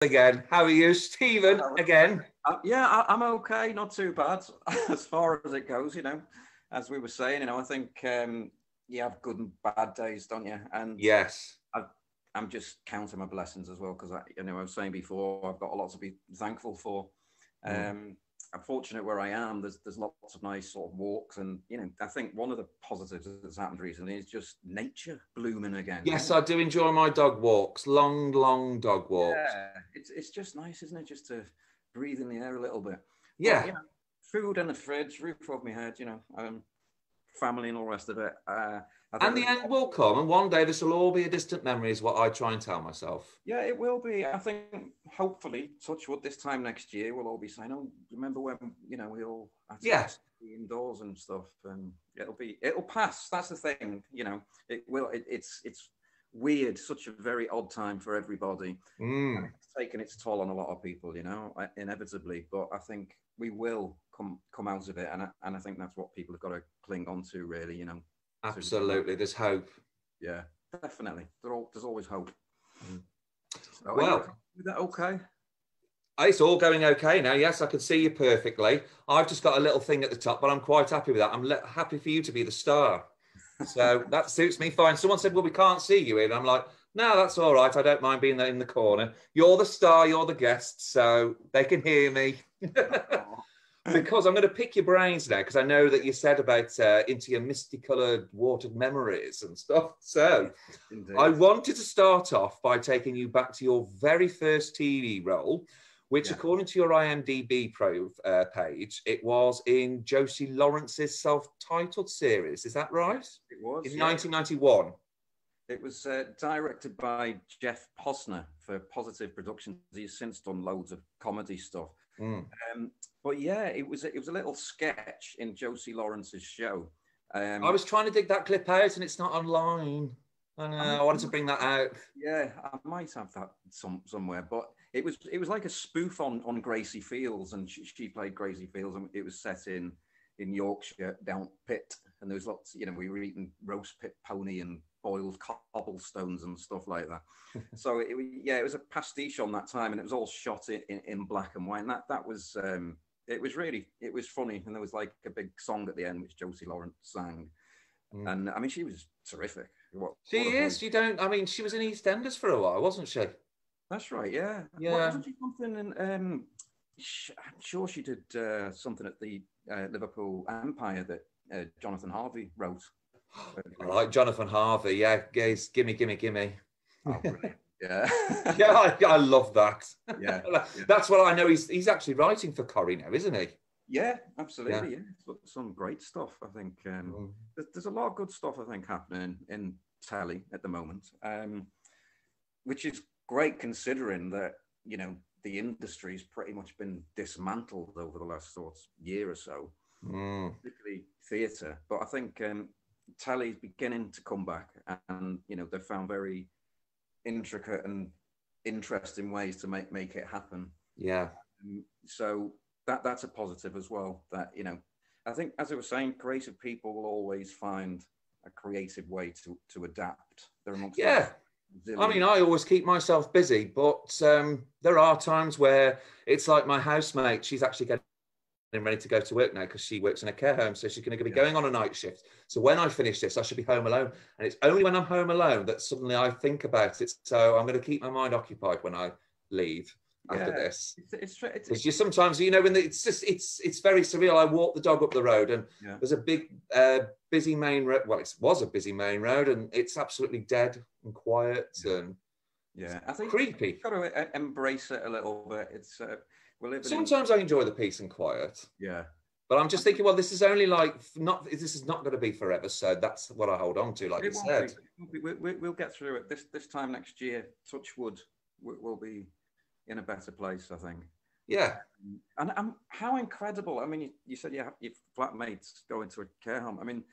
Again, how are you, Stephen? Again, yeah, I'm okay, not too bad as far as it goes. As we were saying, I think you have good and bad days, don't you? And yes, I'm just counting my blessings as well because I was saying before, I've got a lot to be thankful for. I'm fortunate where I am. There's lots of nice sort of walks, and I think one of the positives that's happened recently is just nature blooming again. Yes, I do enjoy my dog walks, long dog walks. Yeah, it's just nice, isn't it? Just to breathe in the air a little bit. Yeah. But, food in the fridge, roof over my head, family and all the rest of it. And the end will come, and one day this will all be a distant memory, is what I try and tell myself. Yeah, it will be. I think hopefully, touch wood, this time next year we'll all be saying, "Oh, remember when we all had to be indoors and stuff?" And it'll pass. That's the thing. It will. It's weird. Such a very odd time for everybody. And it's taken its toll on a lot of people. Inevitably. But I think we will come out of it, and I think that's what people have got to cling on to, really. Absolutely, there's hope. Yeah, definitely. There's always hope. So, well, is that okay? It's all going okay now. Yes, I can see you perfectly. I've just got a little thing at the top, but I'm quite happy with that. I'm happy for you to be the star. So that suits me fine. Someone said, well, we can't see you in. I'm like, no, that's all right. I don't mind being there in the corner. You're the star, you're the guest, so they can hear me. Because I'm going to pick your brains now, because I know that you said about into your misty-coloured watered memories and stuff. So indeed. I wanted to start off by taking you back to your very first TV role, which according to your IMDb page, it was in Josie Lawrence's self-titled series. Is that right? It was. In 1991. It was directed by Jeff Posner for Positive Productions. He's since done loads of comedy stuff. But yeah, it was a little sketch in Josie Lawrence's show. I was trying to dig that clip out, and it's not online. I wanted to bring that out. Yeah, I might have that somewhere. But it was like a spoof on Gracie Fields, and she played Gracie Fields, and it was set in Yorkshire, down pit, and there was lots. We were eating roast pit pony and boiled cobblestones and stuff like that. So it was a pastiche on that time, and it was all shot in black and white. And that was it was funny, and there was like a big song at the end which Josie Lawrence sang, and I mean she was terrific. She is. She was in EastEnders for a while, wasn't she? That's right. Yeah. Yeah. Wasn't she something? I'm sure she did something at the Liverpool Empire that Jonathan Harvey wrote. I like Jonathan Harvey. Yeah, gimme. Oh, brilliant. Yeah. Yeah, I love that. Yeah. That's what I know. He's actually writing for Corrie now, isn't he? Yeah, absolutely. Yeah. Some great stuff. I think there's a lot of good stuff, I think, happening in telly at the moment, which is great considering that, the industry's pretty much been dismantled over the last year or so, particularly theatre. But I think telly's beginning to come back, and they've found very intricate and interesting ways to make it happen. Yeah. So that's a positive as well. That I think, as I was saying, creative people will always find a creative way to adapt. They're amongst I mean, I always keep myself busy, but there are times where it's like my housemate. She's actually getting ready to go to work now because she works in a care home, so she's going to be going on a night shift. So when I finish this, I should be home alone, and it's only when I'm home alone that suddenly I think about it. So I'm going to keep my mind occupied when I leave after this. It's just sometimes, when it's very surreal. I walk the dog up the road, and there's a big busy main road. Well, it was a busy main road, and it's absolutely dead and quiet and I think creepy. You've got to embrace it a little bit. It's sometimes I enjoy the peace and quiet. Yeah. But I'm just thinking, well, this is only this is not going to be forever. So that's what I hold on to, like you said. We'll get through it. This time next year, touch wood, we'll be in a better place, I think. Yeah. And how incredible. I mean, you said your flatmates go into a care home. I mean,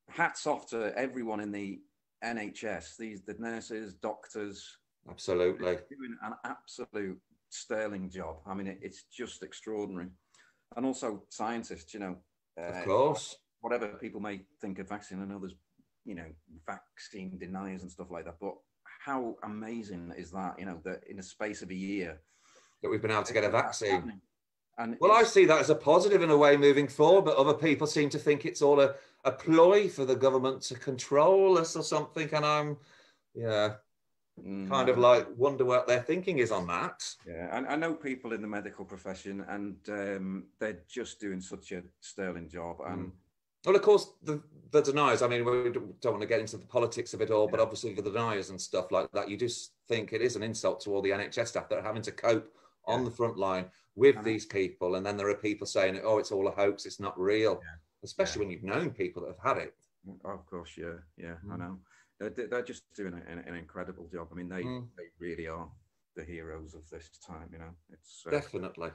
hats off to everyone in the NHS, the nurses, doctors. Absolutely. They're doing an absolute sterling job. I mean, it's just extraordinary. And also scientists, of course, whatever people may think of vaccine, and others, vaccine deniers and stuff like that. But how amazing is that? You know, that in a space of a year that we've been able to get a vaccine. And well, I see that as a positive in a way moving forward, but other people seem to think it's all a ploy for the government to control us or something. And I'm, kind of like wonder what their thinking is on that. Yeah, I know people in the medical profession, and they're just doing such a sterling job. And well, of course, the deniers. I mean, we don't want to get into the politics of it all, but obviously the deniers and stuff like that, you just think it is an insult to all the NHS staff that are having to cope on the front line with these people. And then there are people saying, oh, it's all a hoax, it's not real, especially when you've known people that have had it. Of course, I know. They're just doing an incredible job. I mean, they really are the heroes of this time. You know, it's definitely.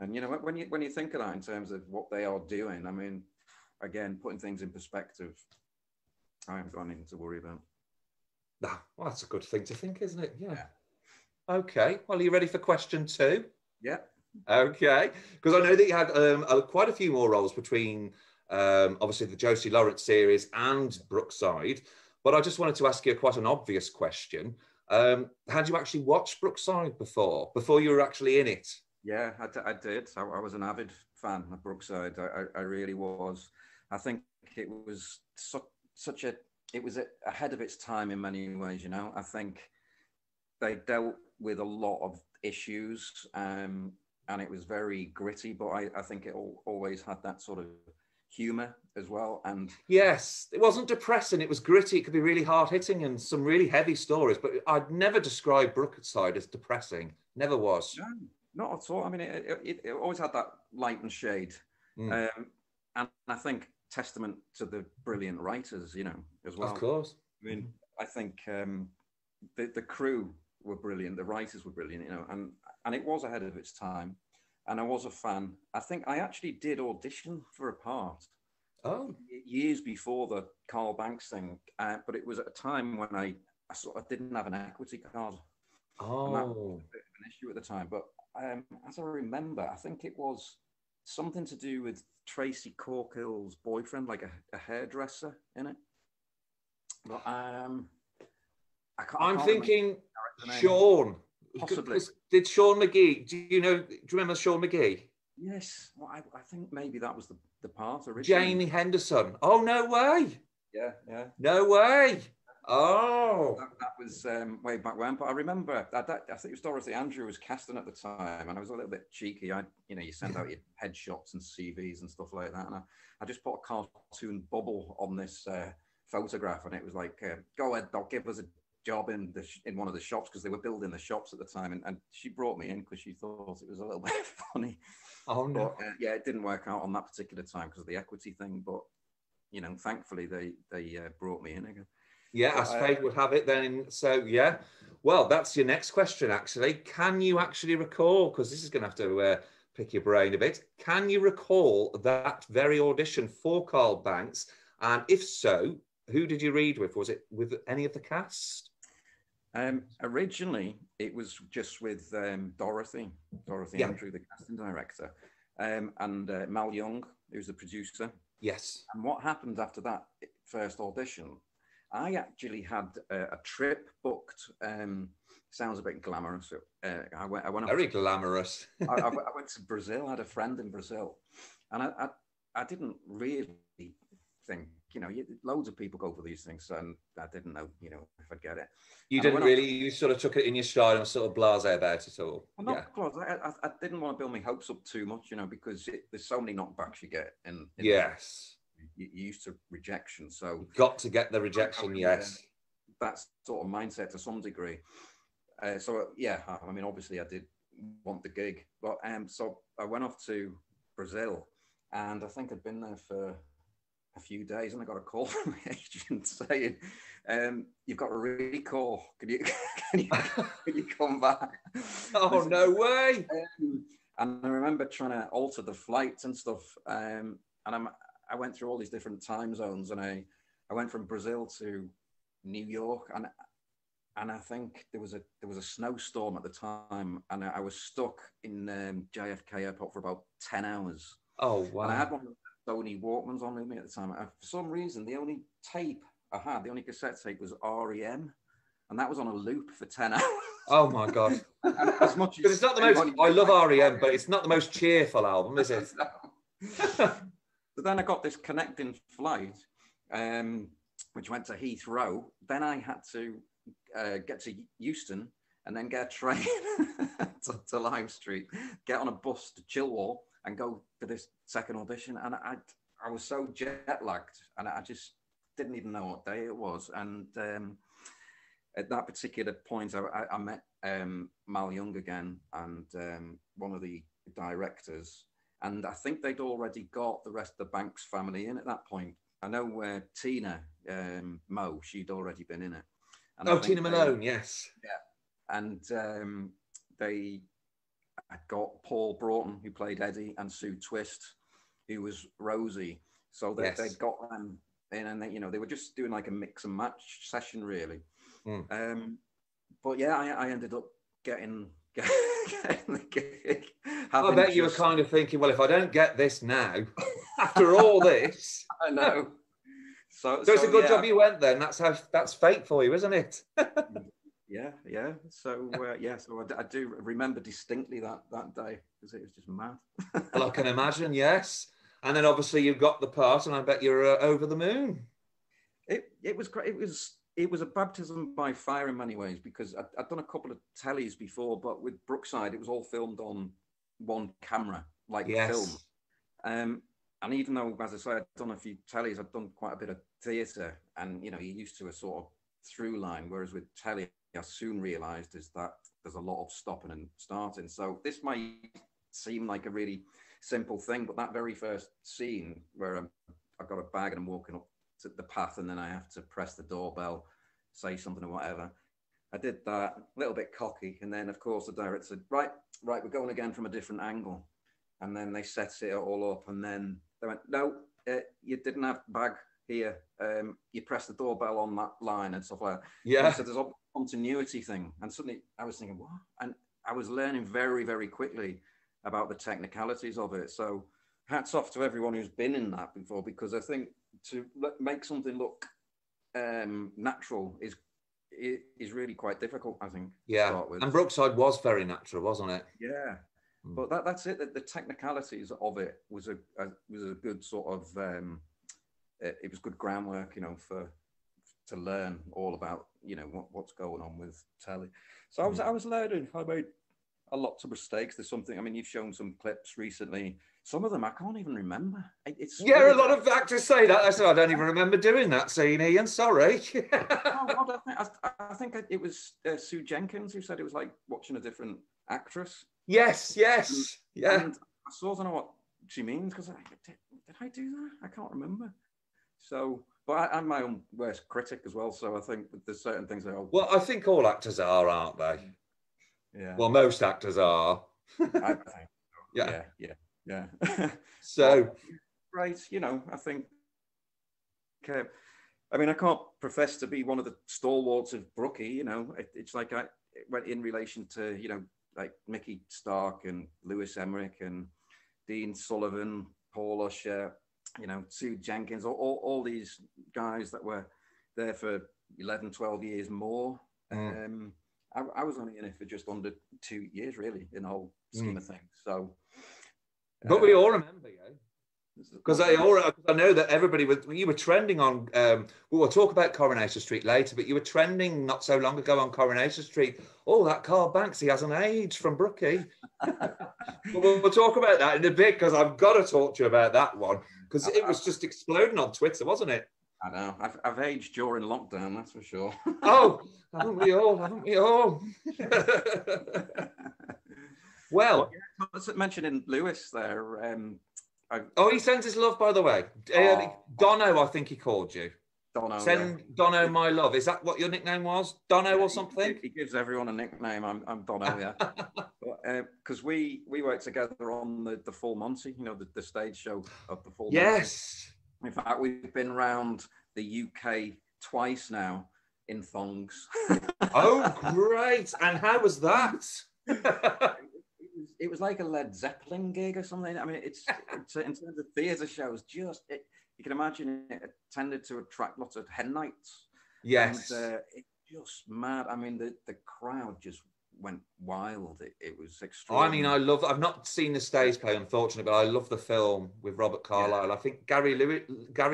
And you know, when you think of that in terms of what they are doing, I mean, again, putting things in perspective, I haven't got anything to worry about. Well, that's a good thing to think, isn't it? Yeah. Okay. Well, are you ready for question 2? Yeah. Okay. Because I know that you had quite a few more roles between obviously the Josie Lawrence series and Brookside. But I just wanted to ask you quite an obvious question. Had you actually watched Brookside before you were actually in it? Yeah, I did. I was an avid fan of Brookside. I really was. I think it was it was ahead of its time in many ways, you know. I think they dealt with a lot of issues, and it was very gritty, but I think it always had that sort of humor as well. And yes, it wasn't depressing, it was gritty. It could be really hard hitting and some really heavy stories, but I'd never describe Brookside as depressing. Never was. No, not at all. I mean, it always had that light and shade. And I think testament to the brilliant writers, you know, as well. Of course. I mean, I think the crew were brilliant, the writers were brilliant, you know, and it was ahead of its time. And I was a fan. I think I actually did audition for a part. Years before the Carl Banks thing, but it was at a time when I sort of didn't have an equity card. And that was a bit of an issue at the time. But as I remember, I think it was something to do with Tracy Corkill's boyfriend, like a hairdresser in it. But I'm thinking Sean. Possibly. Did Sean McGee? Do you remember Sean McGee? Yes. Well, I think maybe that was the part originally. Jamie Henderson. Oh, no way. Yeah. No way. Oh. That was way back when. But I remember, I think it was Dorothy Andrew was casting at the time, and I was a little bit cheeky. You send out your headshots and CVs and stuff like that. And I just put a cartoon bubble on this photograph, and it was like, go ahead, they'll give us a job in one of the shops, because they were building the shops at the time, and she brought me in because she thought it was a little bit funny. Oh no. But, it didn't work out on that particular time because of the equity thing, but thankfully they brought me in again. As fate would have it then. So well, that's your next question actually. Can you actually recall, because this is going to have to pick your brain a bit, can you recall that very audition for Carl Banks, and if so, who did you read with? Was it with any of the cast? Originally, it was just with Dorothy Andrew, the casting director, and Mal Young, who's the producer. Yes. And what happened after that first audition, I actually had a trip booked. Sounds a bit glamorous. I went very glamorous. I went to Brazil. I had a friend in Brazil, and I didn't really think, loads of people go for these things, and I didn't know, if I'd get it. You didn't really, you sort of took it in your stride and sort of blasé about it all. Well, not close. I didn't want to build my hopes up too much, because there's so many knockbacks you get. Yes. You're used to rejection, so you've got to get the rejection. Yes. That sort of mindset to some degree. I mean, obviously I did want the gig, but so I went off to Brazil, and I think I'd been there for a few days, and I got a call from my agent saying, "You've got a recall. Can you come back?" Oh, no way! And I remember trying to alter the flights and stuff, and I went through all these different time zones, and I went from Brazil to New York, and I think there was a snowstorm at the time, and I was stuck in JFK Airport for about 10 hours. Oh wow! And I had one of the Sony Walkmans on with me at the time. For some reason, the only tape I had, the only cassette tape, was REM, and that was on a loop for 10 hours. Oh my God. And as much as Because it's not the most, I love REM, but it's not the most cheerful album, is it? But then I got this connecting flight, which went to Heathrow. Then I had to get to Euston and then get a train to Lime Street, get on a bus to Chilwell and go to this second audition. And I was so jet lagged and I just didn't even know what day it was. And at that particular point, I met Mal Young again and one of the directors. And I think they'd already got the rest of the Banks family in at that point. I know Tina Mo, she'd already been in it. And Tina Malone, yes. Yeah. And they had got Paul Broughton, who played Eddie, and Sue Twist, who was Rosie. So they'd got them in, and they were just doing like a mix and match session, really. But yeah, I ended up getting the gig. I bet you were kind of thinking, well, if I don't get this now, after all this. I know. So it's a good job you went then. That's fate for you, isn't it? Yeah. So so I do remember distinctly that day because it was just mad. Well, I can imagine, yes. And then obviously you got the part, and I bet you're over the moon. It was great. It was a baptism by fire in many ways because I'd done a couple of tellies before, but with Brookside, it was all filmed on one camera, like film. And even though, as I say, I'd done a few tellies, I'd done quite a bit of theatre, and you're used to a sort of through line. Whereas with telly, I soon realised is that there's a lot of stopping and starting. So this might seem like a really simple thing, but that very first scene where I've got a bag and I'm walking up to the path, and then I have to press the doorbell, say something or whatever. I did that, a little bit cocky, and then of course the director said, right, we're going again from a different angle. And then they set it all up, and then they went, no, you didn't have bag here. You press the doorbell on that line and stuff like that. Yeah. So there's a continuity thing. And suddenly I was thinking, what? And I was learning very, very quickly about the technicalities of it. So hats off to everyone who's been in that before, because I think to make something look natural is really quite difficult, I think. Yeah. To start with. And Brookside was very natural, wasn't it? Yeah. But that's it. The technicalities of it was a good sort of it was good groundwork, to learn all about what's going on with telly. So I was learning. I made a lot of mistakes. There's something. I mean, you've shown some clips recently. Some of them I can't even remember. It's a lot of actors say that. I said I don't even remember doing that scene, Ian. Sorry. I think it was Sue Jenkins who said it was like watching a different actress. Yes. Yeah. And I sort of know what she means because did I do that? I can't remember. So, but I'm my own worst critic as well. So I think there's certain things that. Well, I think all actors are, aren't they? Yeah. Well, most actors are. I think. Yeah. So, right, I think. I mean, I can't profess to be one of the stalwarts of Brookie. It's like I went in relation to like Mickey Stark and Lewis Emmerich and Dean Sullivan, Paul Usher, Sue Jenkins, all these guys that were there for 11, 12 years more. I was only in it for just under 2 years, really, in the whole scheme of things. So, but we all remember, because I know that everybody you were trending on. We'll talk about Coronation Street later, but you were trending not so long ago on Coronation Street. Oh, that Carl Banks, he hasn't aged from Brookie. We'll talk about that in a bit, because I've got to talk to you about that one, because it was just exploding on Twitter, wasn't it? I know. I've aged during lockdown, that's for sure. Oh, haven't we all? Well, mentioning Lewis there. He sends his love, by the way. Dono, I think he called you. Dono. Send Dono my love. Is that what your nickname was? Dono or something? He gives everyone a nickname. I'm Dono, yeah. Because we worked together on the Full Monty, the stage show of the Full Monty. Yes. In fact, we've been round the UK twice now in thongs. Oh, great. And how was that? It was like a Led Zeppelin gig or something. I mean, it's in terms of theatre shows, you can imagine it tended to attract lots of hen nights. Yes. And, it just mad. I mean, the crowd just went wild. It was I mean, extraordinary. I've not seen the stage play, unfortunately, but I love the film with Robert Yeah, Carlyle. I think Gary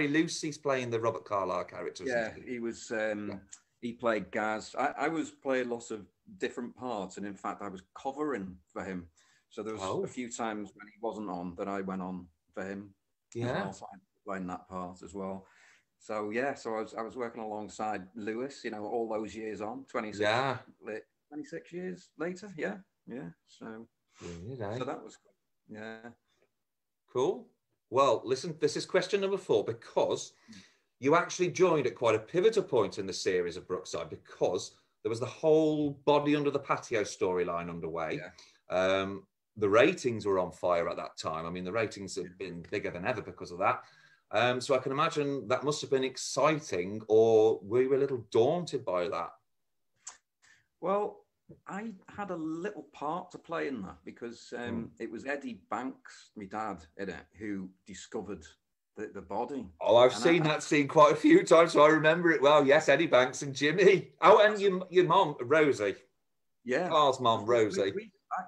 Lucy's playing the Robert Carlyle character, isn't yeah. he? He was. Yeah. He played Gaz. I was playing lots of different parts, and in fact, I was covering for him. So there was a Oh, few times when he wasn't on that I went on for him as yeah. well, so I playing that part as well. So yeah, so I was working alongside Lewis, all those years on, Yeah. 26 years later. Yeah, yeah. So Brilliant, so eh? that was good. Yeah. Cool. Well, listen, this is question number 4 because you actually joined at quite a pivotal point in the series of Brookside because there was the whole body under the patio storyline underway. Yeah. The ratings were on fire at that time. I mean, the ratings have been bigger than ever because of that. So I can imagine that must have been exciting, or were you a little daunted by that? Well, I had a little part to play in that because it was Eddie Banks, my dad, in it, who discovered the body. Oh, I've And seen that scene quite a few times, so I remember it well. Yes, Eddie Banks and Jimmy. Oh, and your mom, Rosie. yeah, Carl's mom, we, Rosie.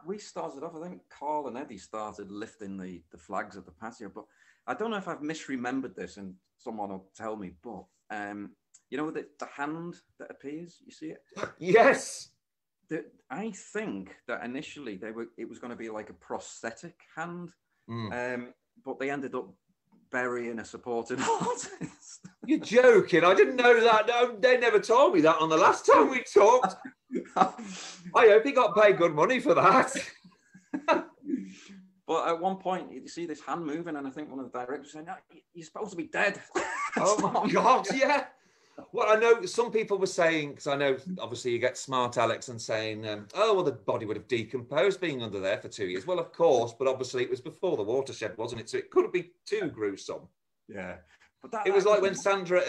we started off. I think Carl and Eddie started lifting the flags at the patio, but I don't know if I've misremembered this, and someone will tell me. But the hand that appears, you see it? Yes. I think that initially it was going to be like a prosthetic hand, but they ended up burying a supporting artist. You're joking. I didn't know that. No, they never told me that on the last time we talked. I hope he got paid good money for that. But at one point, you see this hand moving, and I think one of the directors said, "No, you're supposed to be dead." Oh my God, yeah. Well, I know some people were saying, because I know obviously you get smart Alex and saying, oh, well, the body would have decomposed being under there for 2 years. Well, of course, but obviously it was before the watershed, wasn't it? So it couldn't be too gruesome. Yeah. But it was like when Sandra,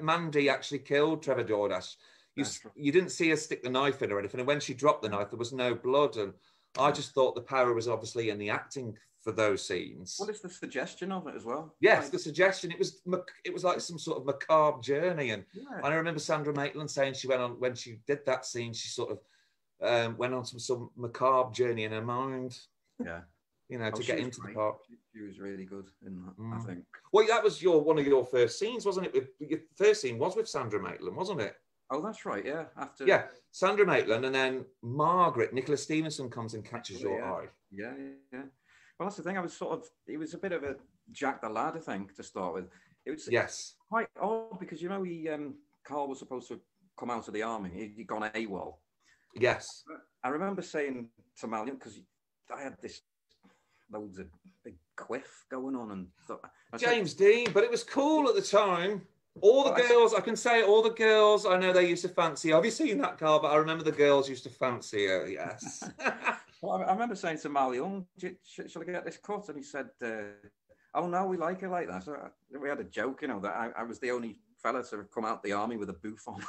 Mandy actually killed Trevor Jordache. You didn't see her stick the knife in or anything. And when she dropped the knife, there was no blood. And I just thought the power was obviously in the acting for those scenes. Well, it's the suggestion of it as well. Yes, the suggestion. It was like some sort of macabre journey. And I remember Sandra Maitland saying she went on, when she did that scene, she sort of went on some macabre journey in her mind. Yeah. To get into the part. She was really good in that, I think. Well, that was one of your first scenes, wasn't it? Your first scene was with Sandra Maitland, wasn't it? Oh, that's right, yeah. Yeah, Sandra Maitland, and then Margaret, Nicola Stevenson comes and catches your eye. Yeah. Well, that's the thing. It was a bit of a Jack the Lad, I think, to start with. It was quite odd because, Carl was supposed to come out of the army. He'd gone AWOL. Yes. I remember saying to Malian, because I had this loads of big quiff going on and stuff. James Dean, but it was cool at the time. All the girls, I can say all the girls, I know they used to fancy. Have you seen that, Carl? But I remember the girls used to fancy her, yes. Well, I remember saying to Mal Young, shall I get this cut? And he said, oh, no, we like it like that. So we had a joke, that I was the only fella to come out the army with a boof on.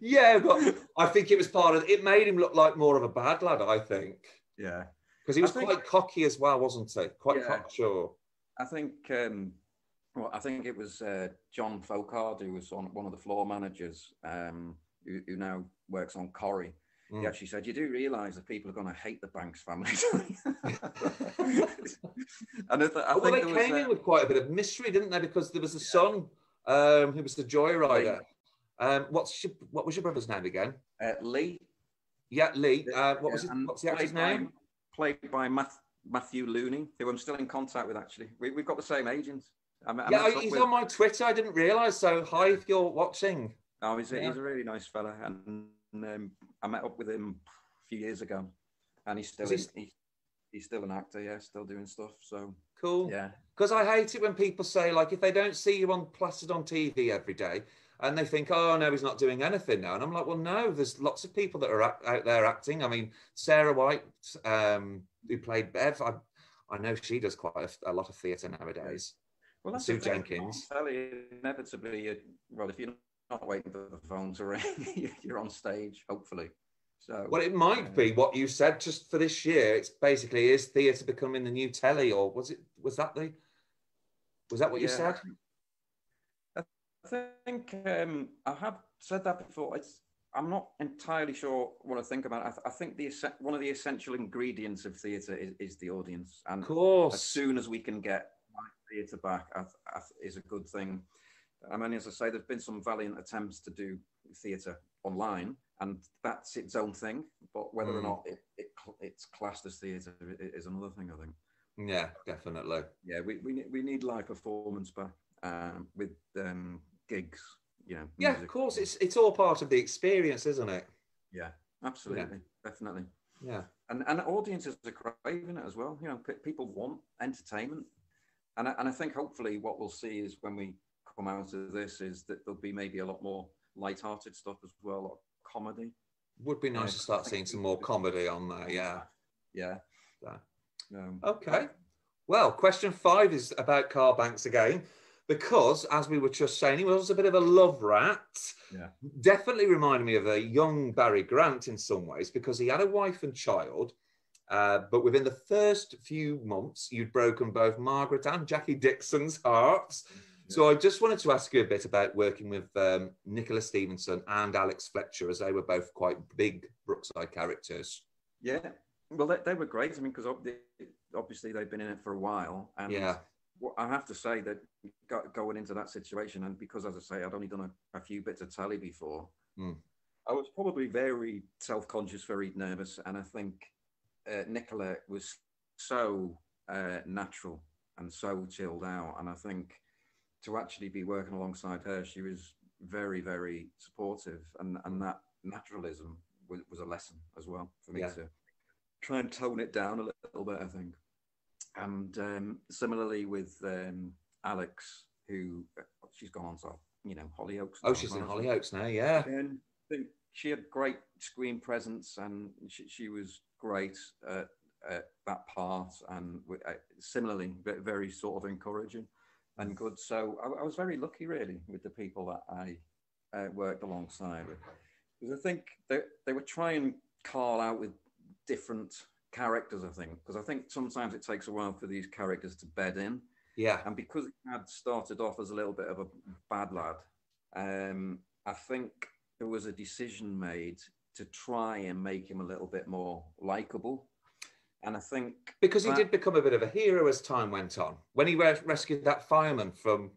Yeah, but I think it was it made him look like more of a bad lad, I think. Yeah. Because he was quite cocky as well, wasn't he? Quite cocksure. I think... I think it was John Folkard, who was one of the floor managers, who now works on Corrie. He actually said, "You do realise that people are going to hate the Banks family." And they came in with quite a bit of mystery, didn't they? Because there was a son who was the joyrider. What was your brother's name again? Lee. Yeah, Lee. What's the actor's name? Played by Matthew Looney, who I'm still in contact with. Actually, we've got the same agents. He's on my Twitter. I didn't realise. So hi, if you're watching. Oh, he's a really nice fella, and I met up with him a few years ago, and he's still an actor. Yeah, still doing stuff. So cool. Yeah, because I hate it when people say, like, if they don't see you plastered on TV every day, and they think, oh no, he's not doing anything now, and I'm like, well, no, there's lots of people that are out there acting. I mean, Sarah White, who played Bev, I know she does quite a lot of theatre nowadays. Well, that's Sue Jenkins. Inevitably, if you're not waiting for the phone to ring, you're on stage, hopefully. So, well, it might be what you said just for this year. It's basically, is theatre becoming the new telly, or was that what you said? I think I have said that before. I'm not entirely sure what I think about it. I think one of the essential ingredients of theatre is the audience. And Of course. as soon as we can get theatre back, is a good thing. I mean, as I say, there's been some valiant attempts to do theatre online, and that's its own thing. But whether or not it's classed as theatre is another thing, I think. Yeah, definitely. Yeah, we need live performance back with gigs. You know, Yeah, music. of course. It's all part of the experience, isn't it? Yeah, absolutely, definitely. Yeah, and audiences are craving it as well. You know, people want entertainment, and I think hopefully what we'll see is when we come out of this is that there'll be maybe a lot more light-hearted stuff as well, a lot of comedy. Would be nice to start seeing some more comedy on there. Yeah. Okay. Well, question 5 is about Carl Banks again. Because, as we were just saying, he was a bit of a love rat. Yeah. Definitely reminded me of a young Barry Grant in some ways, because he had a wife and child. But within the first few months, you'd broken both Margaret and Jackie Dixon's hearts. Yeah. So I just wanted to ask you a bit about working with Nicola Stevenson and Alex Fletcher, as they were both quite big Brookside characters. Yeah. Well, they were great. I mean, because obviously they've been in it for a while. And yeah. Well, I have to say that going into that situation, and because, as I say, I'd only done a few bits of telly before, I was probably very self-conscious, very nervous, and I think Nicola was so natural and so chilled out, and I think to actually be working alongside her, she was very, very supportive, and that naturalism was a lesson as well for me to try and tone it down a little bit, I think. And similarly with Alex, who she's gone on to, you know, Hollyoaks. Oh, she's in Hollyoaks now, yeah. And I think she had great screen presence, and she was great at that part, and similarly, very sort of encouraging and good. So I was very lucky, really, with the people that I worked alongside with. Because I think they were trying Carl out with different characters, I think, because I think sometimes it takes a while for these characters to bed in. Yeah. And because he had started off as a little bit of a bad lad, I think there was a decision made to try and make him a little bit more likable. And I think because he did become a bit of a hero as time went on. When he rescued that fireman from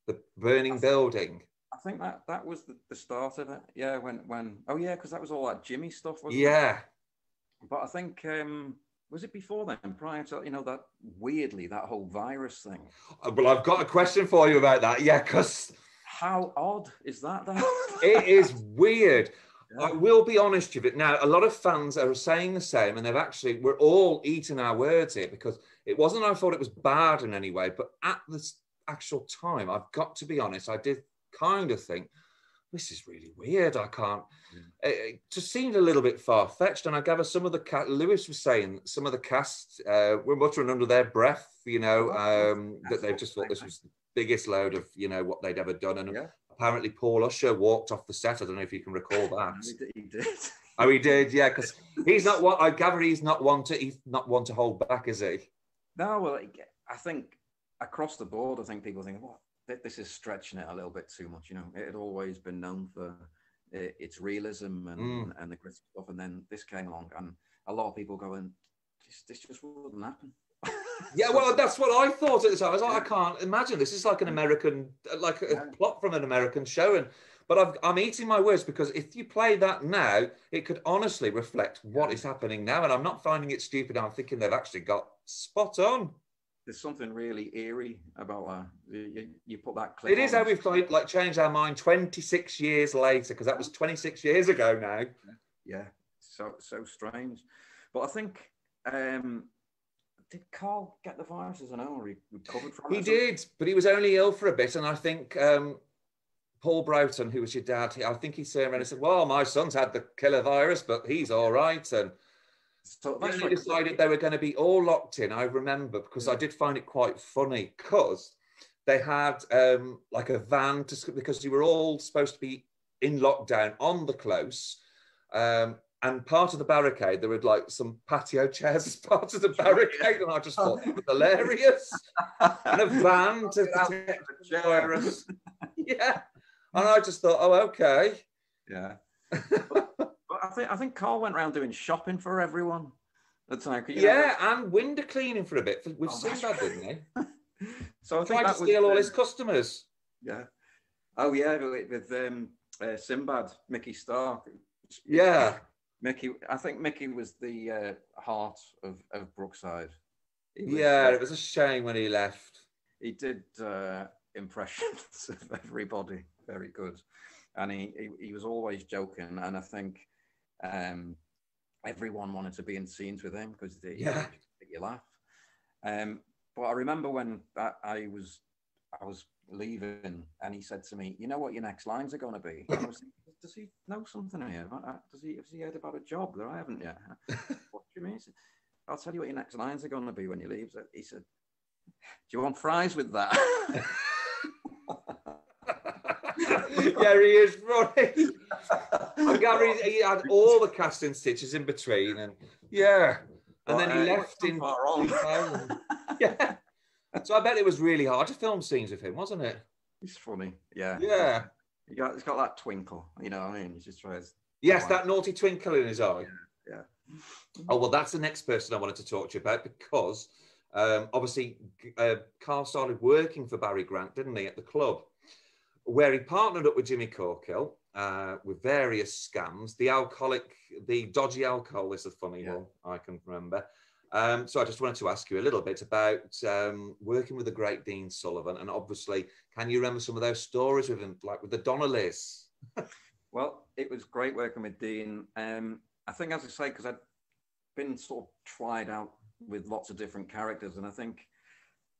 the burning building. I think that was the start of it. Yeah, when oh yeah, because that was all that Jimmy stuff, wasn't it? But I think, was it before then, prior to, you know, that weirdly, that whole virus thing? Well, I've got a question for you about that. Yeah, because... How odd is that? It is weird. Yeah. I will be honest with it. Now, a lot of fans are saying the same, and we're all eating our words here, because it wasn't I thought it was bad in any way, but at this actual time, I've got to be honest, I did kind of think, this is really weird. I can't. It just seemed a little bit far-fetched. And I gather some of the cast, Lewis was saying, some of the cast were muttering under their breath, you know, that they've just thought this was the biggest load of, you know, what they'd ever done. And apparently Paul Usher walked off the set. I don't know if you can recall that. He did. Oh, he did, yeah, because he's not what I gather. He's not one to hold back, is he? No, well, I think across the board, I think people think, what? This is stretching it a little bit too much. You know, it had always been known for its realism and the gritty stuff, and then this came along, and a lot of people going, this just wouldn't happen. Yeah, well, that's what I thought at the time. I was like, I can't imagine this is like an American, like a plot from an American show, but I'm eating my words, because if you play that now, it could honestly reflect what is happening now, and I'm not finding it stupid. I'm thinking they've actually got spot on. There's something really eerie about you put that clip. It is how we've like changed our mind 26 years later, because that was 26 years ago now. Yeah, so strange. But I think did Carl get the virus as an owner? He recovered from it? He did, but he was only ill for a bit, and I think Paul Broughton, who was your dad, I think he turned around and said, "Well, my son's had the killer virus, but he's all right." And so they decided they were going to be all locked in. I remember, because I did find it quite funny, because they had like a van because you were all supposed to be in lockdown on the close. And part of the barricade, there were like some patio chairs as part of the barricade. And I just thought it was hilarious. And a van to protect the virus. Yeah. And I just thought, oh, okay. Yeah. But I think Carl went around doing shopping for everyone. That's like, and window cleaning for a bit with Sinbad, didn't he? So I think tried that to steal all his customers. Yeah. Oh yeah, with Sinbad, Mickey Stark. Yeah. I think Mickey was the heart of Brookside. It was a shame when he left. He did impressions of everybody very good, and he was always joking, and I think everyone wanted to be in scenes with him because he make you laugh. But I remember when I was leaving, and he said to me, "You know what your next lines are going to be?" And I was thinking, does he know something here? Has he heard about a job that I haven't yet? What do you mean? Said, I'll tell you what your next lines are going to be when you leave. He said, "Do you want fries with that?" Yeah, he is funny. He had all the casting stitches in between, and then he left in far on. Yeah. So I bet it was really hard to film scenes with him, wasn't it? He's funny, yeah. Yeah. He's got that twinkle, you know what I mean? He just tries. Yes, that naughty twinkle in his eye. Yeah. Oh, well, that's the next person I wanted to talk to you about because obviously Carl started working for Barry Grant, didn't he, at the club, where he partnered up with Jimmy Corkill with various scams. The dodgy alcohol is a funny one I can remember. So I just wanted to ask you a little bit about working with the great Dean Sullivan, and obviously, can you remember some of those stories with him, like with the Donnellys? Well, it was great working with Dean. I think, as I say, because I'd been sort of tried out with lots of different characters, and I think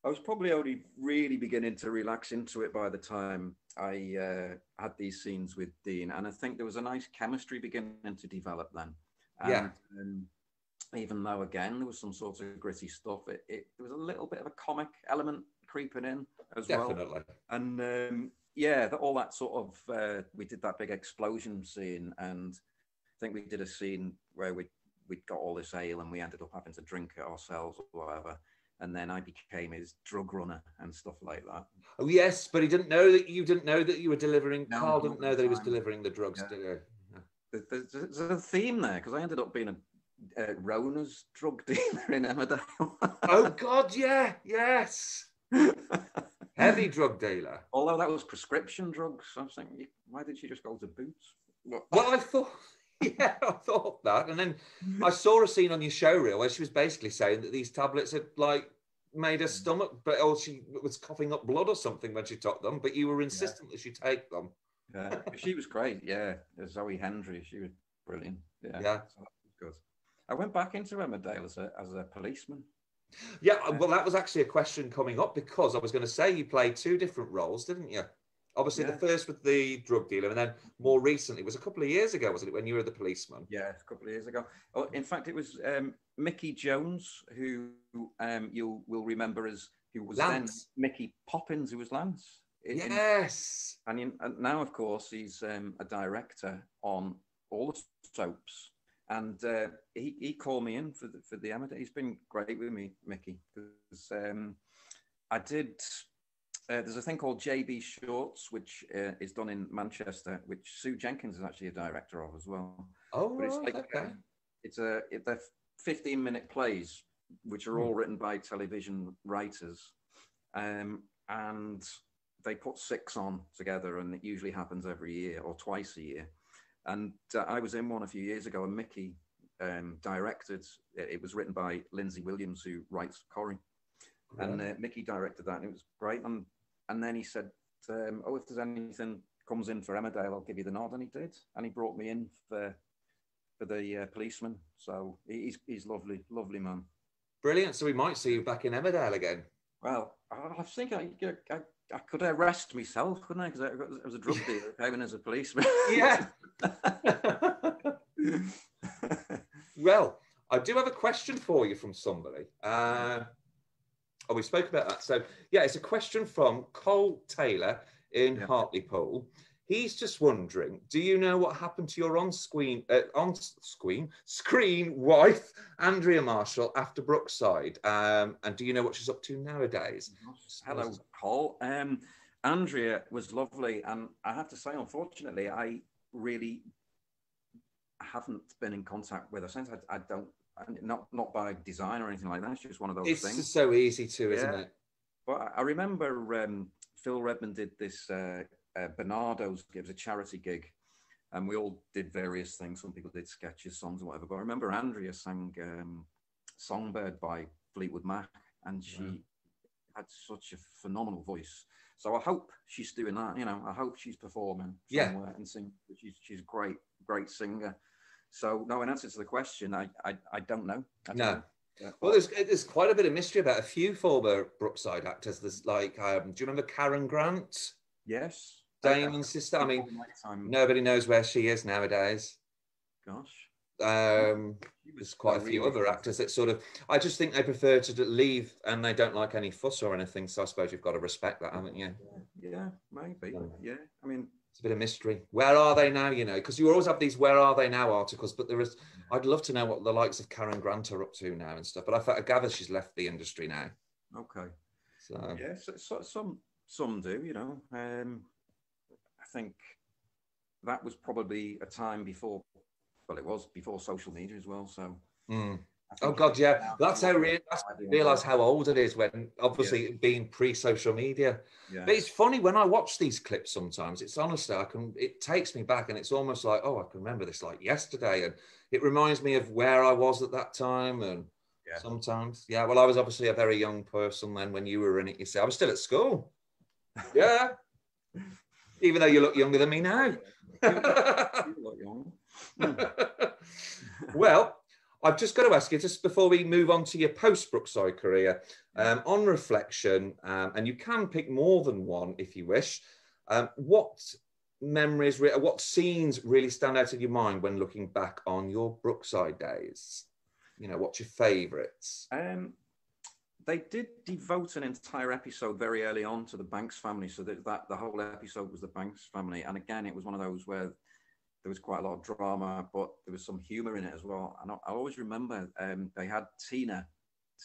I was probably only really beginning to relax into it by the time I had these scenes with Dean, and I think there was a nice chemistry beginning to develop then. And, even though, again, there was some sort of gritty stuff, there was a little bit of a comic element creeping in as well. Definitely. And all that sort of, we did that big explosion scene, and I think we did a scene where we'd got all this ale and we ended up having to drink it ourselves or whatever. And then I became his drug runner and stuff like that. Oh, yes, but he didn't know that you were delivering. No, Carl didn't know that he was delivering the drugs, did he? There's a theme there, because I ended up being a Rona's drug dealer in Emmerdale. Oh God, yes. Heavy drug dealer. Although that was prescription drugs. I was thinking, why did she just go to Boots? Well, I thought that. And then I saw a scene on your show reel where she was basically saying that these tablets had like made her stomach, or she was coughing up blood or something when she took them, but you were insistent that she take them. Yeah, she was great. Yeah, Zoe Hendry, she was brilliant. Yeah. So that was good. I went back into Emmerdale as a policeman. Yeah, well, that was actually a question coming up, because I was going to say you played two different roles, didn't you? Obviously, the first with the drug dealer, and then more recently, it was a couple of years ago, wasn't it, when you were the policeman? Yeah, a couple of years ago. Oh, in fact, it was Mickey Jones, who you will remember as who was Lance. Then Mickey Poppins, who was Lance. Yes. And now, of course, he's a director on all the soaps. And he called me in for the Emmerdale. He's been great with me, Mickey, because I did. There's a thing called JB Shorts, which is done in Manchester, which Sue Jenkins is actually a director of as well. Oh, but it's like they're 15-minute plays, which are all written by television writers, and they put 6 on together, and it usually happens every year or twice a year. And I was in one a few years ago, and Mickey directed. It was written by Lindsay Williams, who writes Corrie. And Mickey directed that, and it was great. And then he said, if there's anything comes in for Emmerdale, I'll give you the nod. And he did. And he brought me in for the policeman. So he's lovely, lovely man. Brilliant. So we might see you back in Emmerdale again. Well, I think I could arrest myself, couldn't I? Because I was a drug dealer, came in as a policeman. Yeah. Well, I do have a question for you from somebody. We spoke about that. So, it's a question from Cole Taylor in Hartlepool. He's just wondering, do you know what happened to your on-screen wife, Andrea Marshall, after Brookside? And do you know what she's up to nowadays? Hello, Cole. Andrea was lovely, and I have to say, unfortunately, I really haven't been in contact with her since. I don't, not by design or anything like that. It's just one of those It's things. just so easy to, isn't Yeah. it? But I remember Phil Redmond did this Bernardo's. It was a charity gig, and we all did various things. Some people did sketches, songs, and whatever. But I remember Andrea sang "Songbird" by Fleetwood Mac, and she had such a phenomenal voice. So I hope she's doing that. You know, I hope she's performing somewhere and singing. She's a great singer. So no, in answer to the question, I don't know. No. Yeah, well, there's quite a bit of mystery about a few former Brookside actors. There's like, do you remember Karen Grant? Yes. Damon's sister. I mean, nobody knows where she is nowadays. Gosh. There's quite a few other actors that sort of, I just think they prefer to leave and they don't like any fuss or anything. So I suppose you've got to respect that, haven't you? Yeah, maybe. Yeah. I mean, it's a bit of mystery. Where are they now? You know, because you always have these "Where are they now" articles, but I'd love to know what the likes of Karen Grant are up to now and stuff. But I gather she's left the industry now. Okay. So yeah, so some do. You know, I think that was probably a time before. Well, it was before social media as well. So. Oh God, yeah. That's how I realise how old it is when obviously being pre-social media. Yeah. But it's funny when I watch these clips sometimes. It's honestly, it takes me back, and it's almost like, oh, I can remember this like yesterday, and it reminds me of where I was at that time. And sometimes, well, I was obviously a very young person then when you were in it. You see, I was still at school. Yeah. Even though you look younger than me now. You look young. Well, I've just got to ask you, just before we move on to your post-Brookside career, on reflection, and you can pick more than one if you wish, what memories, what scenes really stand out in your mind when looking back on your Brookside days? You know, what's your favourites? They did devote an entire episode very early on to the Banks family, so that the whole episode was the Banks family. And again, it was one of those where there was quite a lot of drama, but there was some humour in it as well. And I always remember they had Tina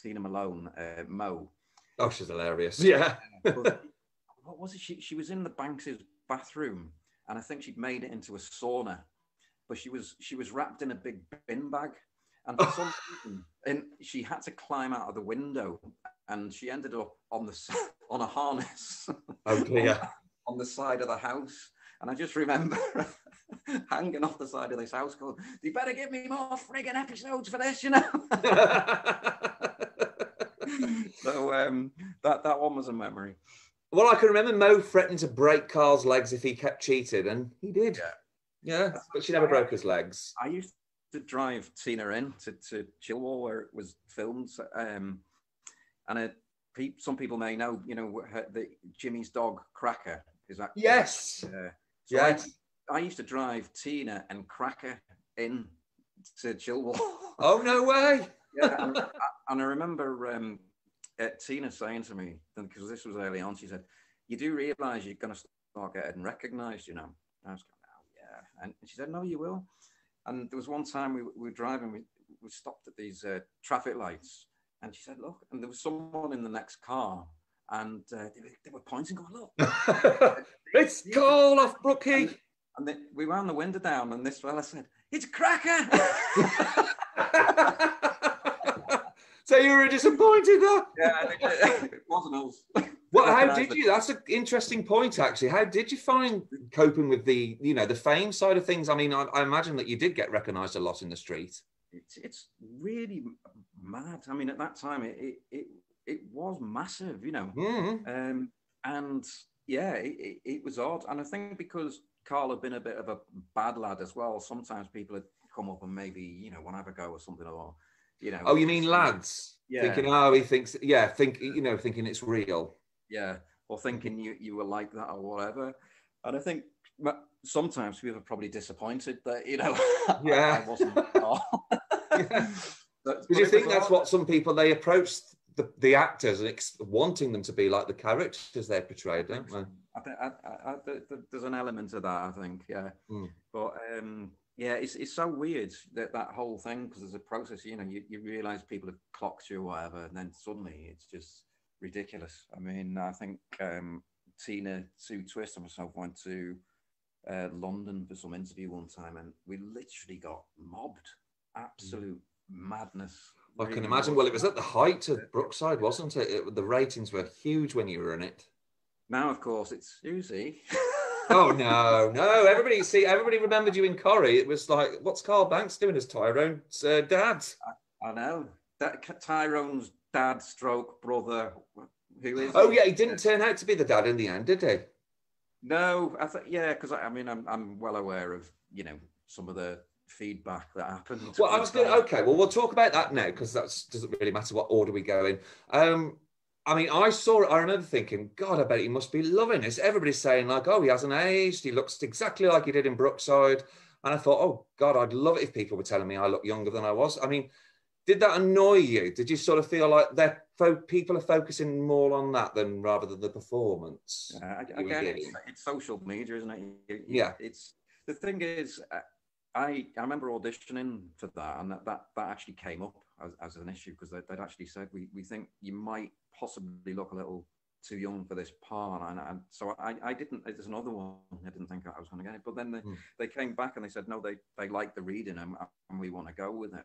Malone, Mo. Oh, she's hilarious. Yeah. What was it? She was in the Banks' bathroom, and I think she'd made it into a sauna, but she was wrapped in a big bin bag. And for some reason, she had to climb out of the window, and she ended up on a harness. Oh dear. on the side of the house. And I just remember hanging off the side of this house going, "You better give me more frigging episodes for this, you know." So that one was a memory. Well, I can remember Mo threatening to break Carl's legs if he kept cheating, and he did. Yeah, but she never broke his legs. I used to drive Tina in to Chilwell where it was filmed, and some people may know, you know, Jimmy's dog Cracker is that. Yes. Yes. I used to drive Tina and Cracker in to Chilwell. Oh, no way. And I remember Tina saying to me, because this was early on, she said, "You do realise you're going to start getting recognised, you know?" And I was going, "Oh, yeah." And she said, "No, you will." And there was one time we were driving, we stopped at these traffic lights, and she said, "Look," and there was someone in the next car, and they were pointing, going, "Look." It's Carl off Brookie. And we wound the window down, and this fella said, "It's Cracker." So you were disappointed, though? Yeah, it wasn't us. Well, how did you? That's an interesting point, actually. How did you find coping with the fame side of things? I mean, I imagine that you did get recognised a lot in the street. It's really mad. I mean, at that time, it was massive, you know. Mm-hmm. And yeah, it was odd. And I think because Carl had been a bit of a bad lad as well, sometimes people had come up and maybe, you know, want to have a go or something, or, you know. Oh, you mean lads? Yeah. Thinking, oh, he thinks, thinking it's real. Yeah, or thinking you were like that or whatever. And I think sometimes people are probably disappointed that, you know, I wasn't. Do you think that's what some people, they approach the actors and wanting them to be like the characters they're portrayed, don't they? I there's an element of that, I think, yeah. But yeah, it's so weird that whole thing, because there's a process, you know, you realise people have clocked you or whatever, and then suddenly it's just ridiculous. I mean, I think Tina Sue Twist and myself went to London for some interview one time, and we literally got mobbed. Absolute madness. I can Really imagine. was. Well, it was at the height of Brookside, wasn't it? The ratings were huge when you were in it. Now, of course, it's Susie. Oh no, no! Everybody remembered you in Corrie. It was like, what's Carl Banks doing as Tyrone's dad? I know that Tyrone's dad, stroke brother. Who is? Oh yeah, he didn't turn out to be the dad in the end, did he? No, I think because I mean I'm well aware of some of the feedback that happened. Well, I was going. Okay, well, we'll talk about that now because that doesn't really matter what order we go in. I mean, I saw it. I remember thinking, God, I bet he must be loving this. Everybody's saying like, oh, he hasn't aged. He looks exactly like he did in Brookside. And I thought, oh God, I'd love it if people were telling me I look younger than I was. I mean, did that annoy you? Did you sort of feel like people are focusing more on that than rather than the performance? Again, it's social media, isn't it? Yeah. It's the thing is, I remember auditioning for that, and that actually came up as an issue because they'd actually said we think you might possibly look a little too young for this part, and so I didn't. There's another one I didn't think I was going to get it, but then they came back and they said no, they liked the reading and we want to go with it.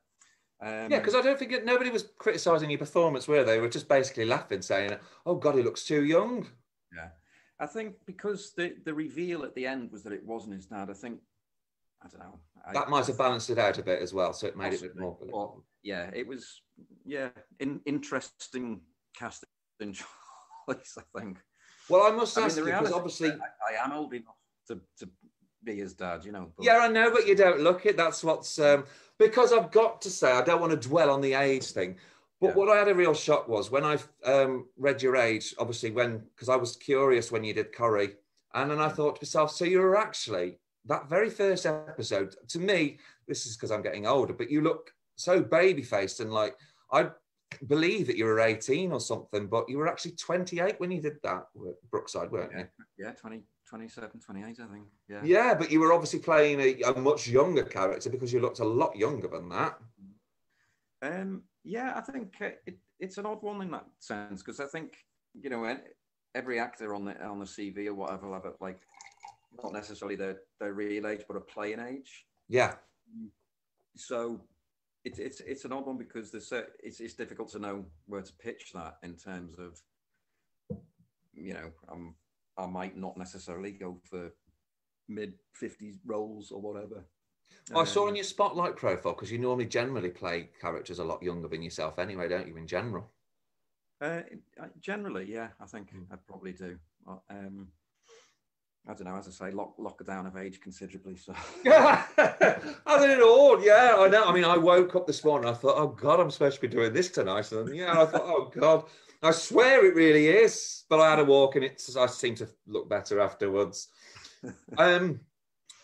Yeah, because I don't think nobody was criticising your performance, were they? They were just basically laughing, saying, "Oh God, he looks too young." Yeah, I think because the reveal at the end was that it wasn't his dad. I don't know. That might have balanced it out a bit as well, so it made it a bit more. But yeah, it was interesting casting choice, I think. Well, I must ask you because obviously I am old enough to be his dad, But... Yeah, I know, but you don't look it. That's what's because I've got to say I don't want to dwell on the age thing. But what I had a real shock was when I read your age, obviously because I was curious when you did Corrie, and then I thought to myself, so you were actually that very first episode. To me, this is because I'm getting older, but you look so baby-faced and like I believe that you were 18 or something, but you were actually 28 when you did that Brookside, weren't you? Yeah, 27, 28, I think. Yeah. Yeah, but you were obviously playing a much younger character because you looked a lot younger than that. Yeah, I think it's an odd one in that sense because I think every actor on the CV or whatever will have it like not necessarily their real age, but a playing age. Yeah. So it's an odd one because it's difficult to know where to pitch that in terms of I might not necessarily go for mid-50s roles or whatever. I saw in your Spotlight profile, because you normally generally play characters a lot younger than yourself anyway, don't you, in general? Generally, yeah, I think I probably do. I don't know, as I say, lock down of age considerably. So I did it all, yeah, I know. I mean, I woke up this morning, I thought, oh God, I'm supposed to be doing this tonight. And I thought, oh God, I swear it really is. But I had a walk and I seemed to look better afterwards.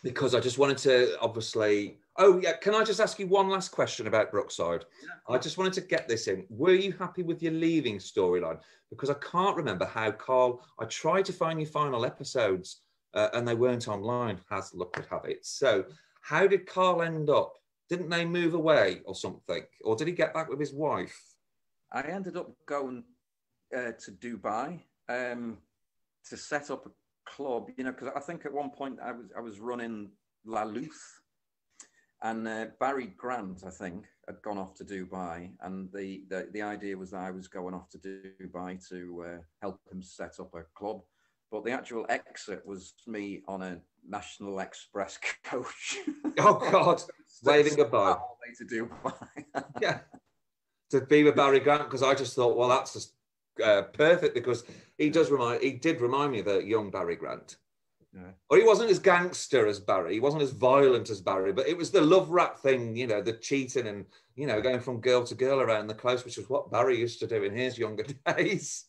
Because I just wanted to obviously... Oh, yeah, can I just ask you one last question about Brookside? Yeah. I just wanted to get this in. Were you happy with your leaving storyline? Because I can't remember how Carl... I tried to find your final episodes and they weren't online, as luck would have it. So how did Carl end up? Didn't they move away or something? Or did he get back with his wife? I ended up going to Dubai to set up a club, because I think at one point I was running La Luth, and Barry Grant, I think, had gone off to Dubai, and the idea was that I was going off to Dubai to help him set up a club, but the actual exit was me on a National Express coach. Oh God, waving goodbye. All the way to Dubai. Yeah, to be with Barry Grant, because I just thought, well, that's just perfect, because he did remind me of a young Barry Grant. Yeah. Or he wasn't as gangster as Barry, he wasn't as violent as Barry, but it was the love rap thing, the cheating and going from girl to girl around the close, which was what Barry used to do in his younger days.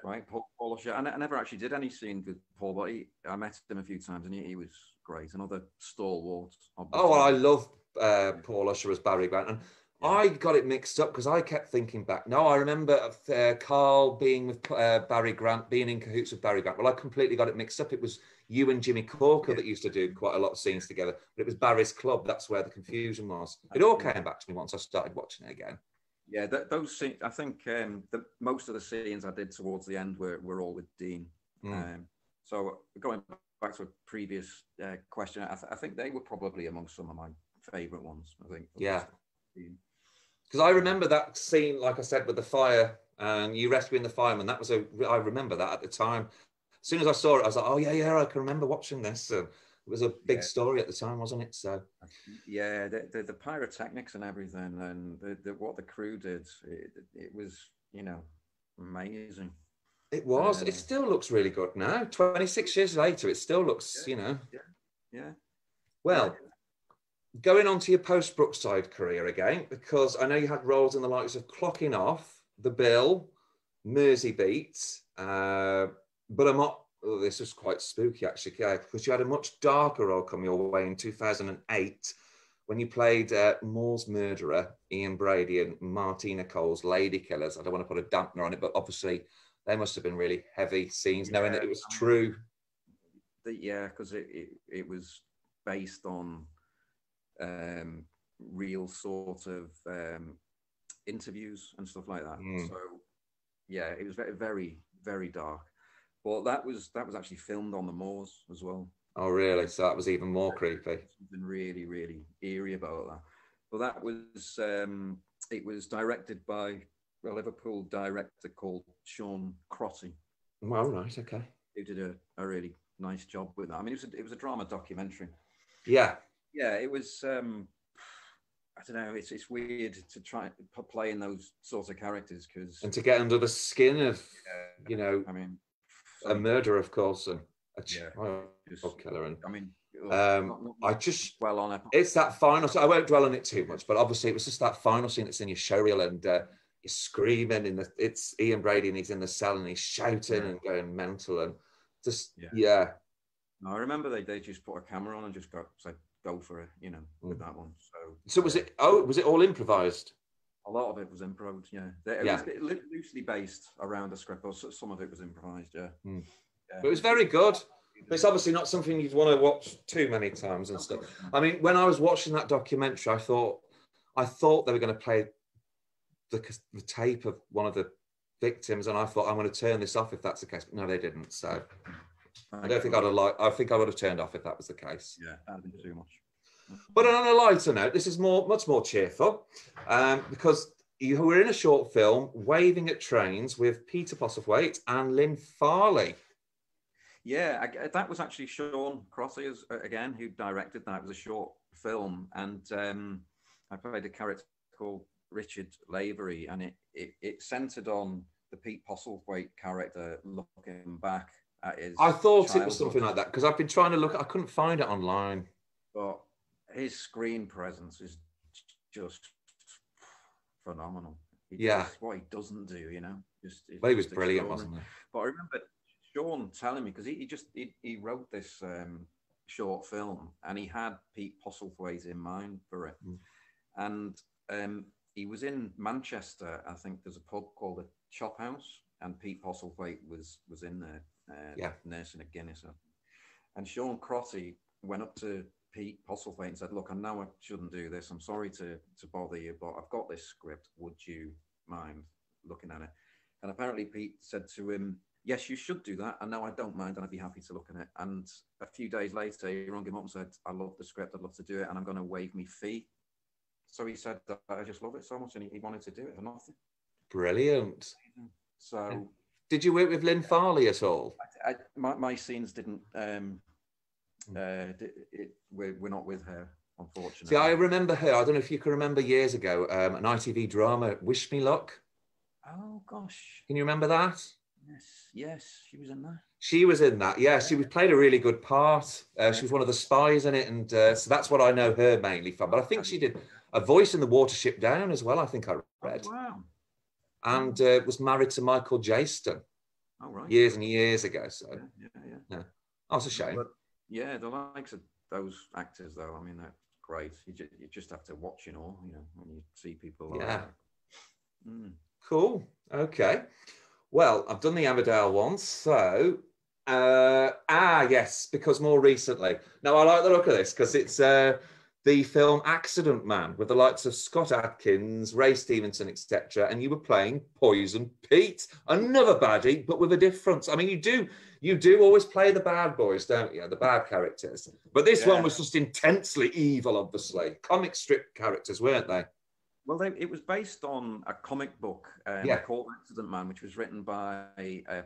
Right, Paul. I never actually did any scene with Paul, but I met him a few times and he was great. Another stalwart. Obviously. Oh, well, I love Paul Usher as Barry Grant, and I got it mixed up because I kept thinking back. No, I remember Carl being with Barry Grant, being in cahoots with Barry Grant. Well, I completely got it mixed up. It was you and Jimmy Corker that used to do quite a lot of scenes together, but it was Barry's club. That's where the confusion was. It all came back to me once I started watching it again. Yeah, those scenes, I think most of the scenes I did towards the end were all with Dean. So going back to a previous question, I think they were probably amongst some of my favourite ones. I think. Yeah. Because I remember that scene, like I said, with the fire and you rescuing the fireman. That was I remember that at the time. As soon as I saw it, I was like, oh yeah, I can remember watching this. And it was a big story at the time, wasn't it? So yeah, the pyrotechnics and everything, and what the crew did, it was, you know, amazing. It was. It still looks really good now. 26 years later, it still looks, you know. Yeah. Well, going on to your post-Brookside career again, because I know you had roles in the likes of Clocking Off, The Bill, Mersey Beat, but I'm not. Oh, this was quite spooky actually, because you had a much darker role come your way in 2008 when you played Moore's murderer, Ian Brady, and Martina Cole's Lady Killers. I don't want to put a dampener on it, but obviously they must have been really heavy scenes, knowing that it was true. Yeah, because it was based on real sort of interviews and stuff like that. So yeah, it was very, very, very dark. But that was actually filmed on the moors as well. Oh, really? So that was even more creepy. Something really, really eerie about that. But that was it was directed by a Liverpool director called Sean Crotty. Well, right, okay. Who did a really nice job with that. I mean, it was a drama documentary. Yeah. Yeah, it was. I don't know. It's weird to try play in those sorts of characters and to get under the skin of, you know, I mean, a murderer, of course, and a child killer. And I mean, I just dwell on it. It's that final. So I won't dwell on it too much, but obviously it was just that final scene that's in your showreel, and you're screaming, it's Ian Brady, and he's in the cell, and he's shouting and going mental, and just No, I remember they just put a camera on and just go for it, you know, with that one. So was it all improvised? A lot of it was improvised, yeah. It was loosely based around the script, but some of it was improvised, yeah. But it was very good. But it's obviously not something you'd want to watch too many times and stuff. I mean, when I was watching that documentary, I thought they were going to play the tape of one of the victims, and I thought, I'm going to turn this off if that's the case. But no, they didn't. So I don't think I think I would have turned off if that was the case. Yeah, that'd been too much. But on a lighter note, this is much more cheerful, because you were in a short film, Waving at Trains, with Peter Postlethwaite and Lynn Farley. Yeah, that was actually Sean Crotty, again, who directed that. It was a short film, and I played a character called Richard Lavery, and it centred on the Pete Postlethwaite character looking back at his I thought it was something like that, because I've been trying to look, I couldn't find it online. But his screen presence is just phenomenal. What he doesn't do, you know. Well, he was brilliant, wasn't he? But I remember Sean telling me, because he wrote this short film, and he had Pete Postlethwaite in mind for it. And he was in Manchester. I think there's a pub called the Chop House, and Pete Postlethwaite was in there, nursing a Guinness. And Sean Crotty went up to Pete Postlethwaite and said, "Look, I know I shouldn't do this. I'm sorry to bother you, but I've got this script. Would you mind looking at it?" And apparently Pete said to him, "Yes, you should do that. And no, I don't mind, and I'd be happy to look at it." And a few days later, he rang him up and said, "I love the script. I'd love to do it, and I'm going to waive me fee." So he said, "I just love it so much," and he wanted to do it for nothing. Brilliant. So, did you work with Lynn Farley at all? My scenes didn't. We're not with her, unfortunately. See, I remember her. I don't know if you can remember years ago, an ITV drama, Wish Me Luck. Oh gosh, can you remember that? Yes, she was in that. She was in that. Yeah, she played a really good part. She was one of the spies in it, and so that's what I know her mainly from. But I think she did a voice in The Watership Down as well. I think I read. Oh, wow. And was married to Michael Jaston. Oh, right. Years and years ago. So yeah. Oh, it's a shame. But, yeah, the likes of those actors, though, I mean, they're great. You just have to watch it all, you know, when you see people like that. Cool. Okay. Well, I've done the Emmerdale one, so yes, because more recently. Now I like the look of this because it's the film Accident Man with the likes of Scott Adkins, Ray Stevenson, etc. And you were playing Poison Pete, another baddie, but with a difference. I mean, you do always play the bad boys, don't you? The bad characters. But this one was just intensely evil, obviously. Comic strip characters, weren't they? Well, it was based on a comic book called Accident Man, which was written by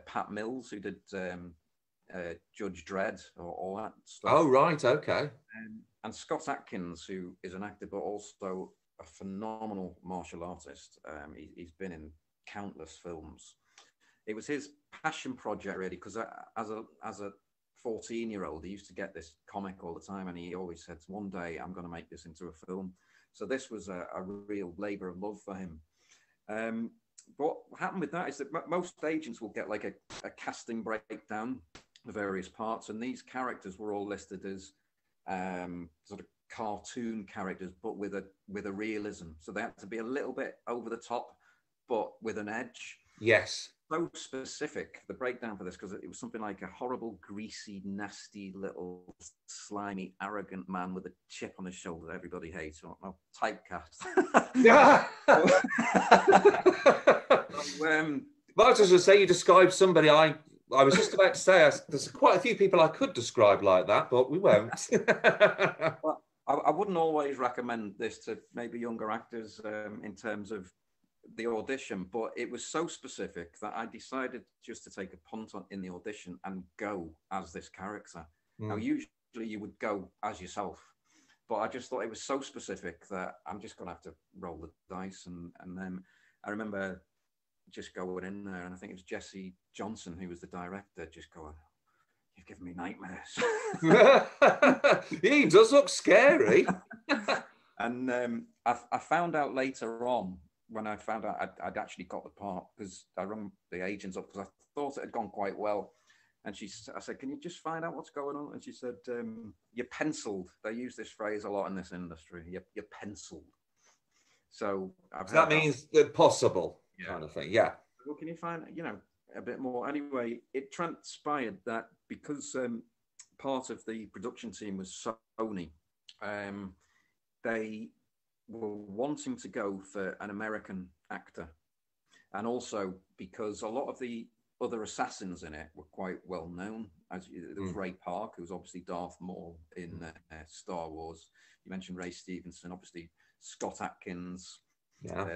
Pat Mills, who did Judge Dredd or all that stuff. Oh, right, okay. And Scott Adkins, who is an actor but also a phenomenal martial artist. He's been in countless films. It was his passion project, really, because as a 14-year-old, he used to get this comic all the time, and he always said, one day I'm going to make this into a film. So this was a real labor of love for him. What happened with that is that most agents will get like a casting breakdown of various parts, and these characters were all listed as sort of cartoon characters, but with a realism. So they had to be a little bit over the top, but with an edge. Yes. So specific, the breakdown for this, because it was something like a horrible, greasy, nasty, little, slimy, arrogant man with a chip on his shoulder that everybody hates. Or typecast. Yeah. Well, I was just going to say, you described somebody I was just about to say, there's quite a few people I could describe like that, but we won't. Well, I wouldn't always recommend this to maybe younger actors in terms of the audition, but it was so specific that I decided just to take a punt in the audition and go as this character. Now, usually you would go as yourself, but I just thought it was so specific that I'm just going to have to roll the dice. And then I remember just going in there, and I think it was Jesse Johnson, who was the director, just going, "You've given me nightmares." He does look scary. And I found out later on, when I found out I'd actually got the part, because I rang the agents up because I thought it had gone quite well. And I said, "Can you just find out what's going on?" And she said, "You're penciled." They use this phrase a lot in this industry. You're penciled. So that means possible kind of thing. Yeah. Well, can you find, a bit more? Anyway, it transpired that because part of the production team was Sony, they were wanting to go for an American actor. And also because a lot of the other assassins in it were quite well known. There was Ray Park, who was obviously Darth Maul in Star Wars. You mentioned Ray Stevenson, obviously Scott Adkins,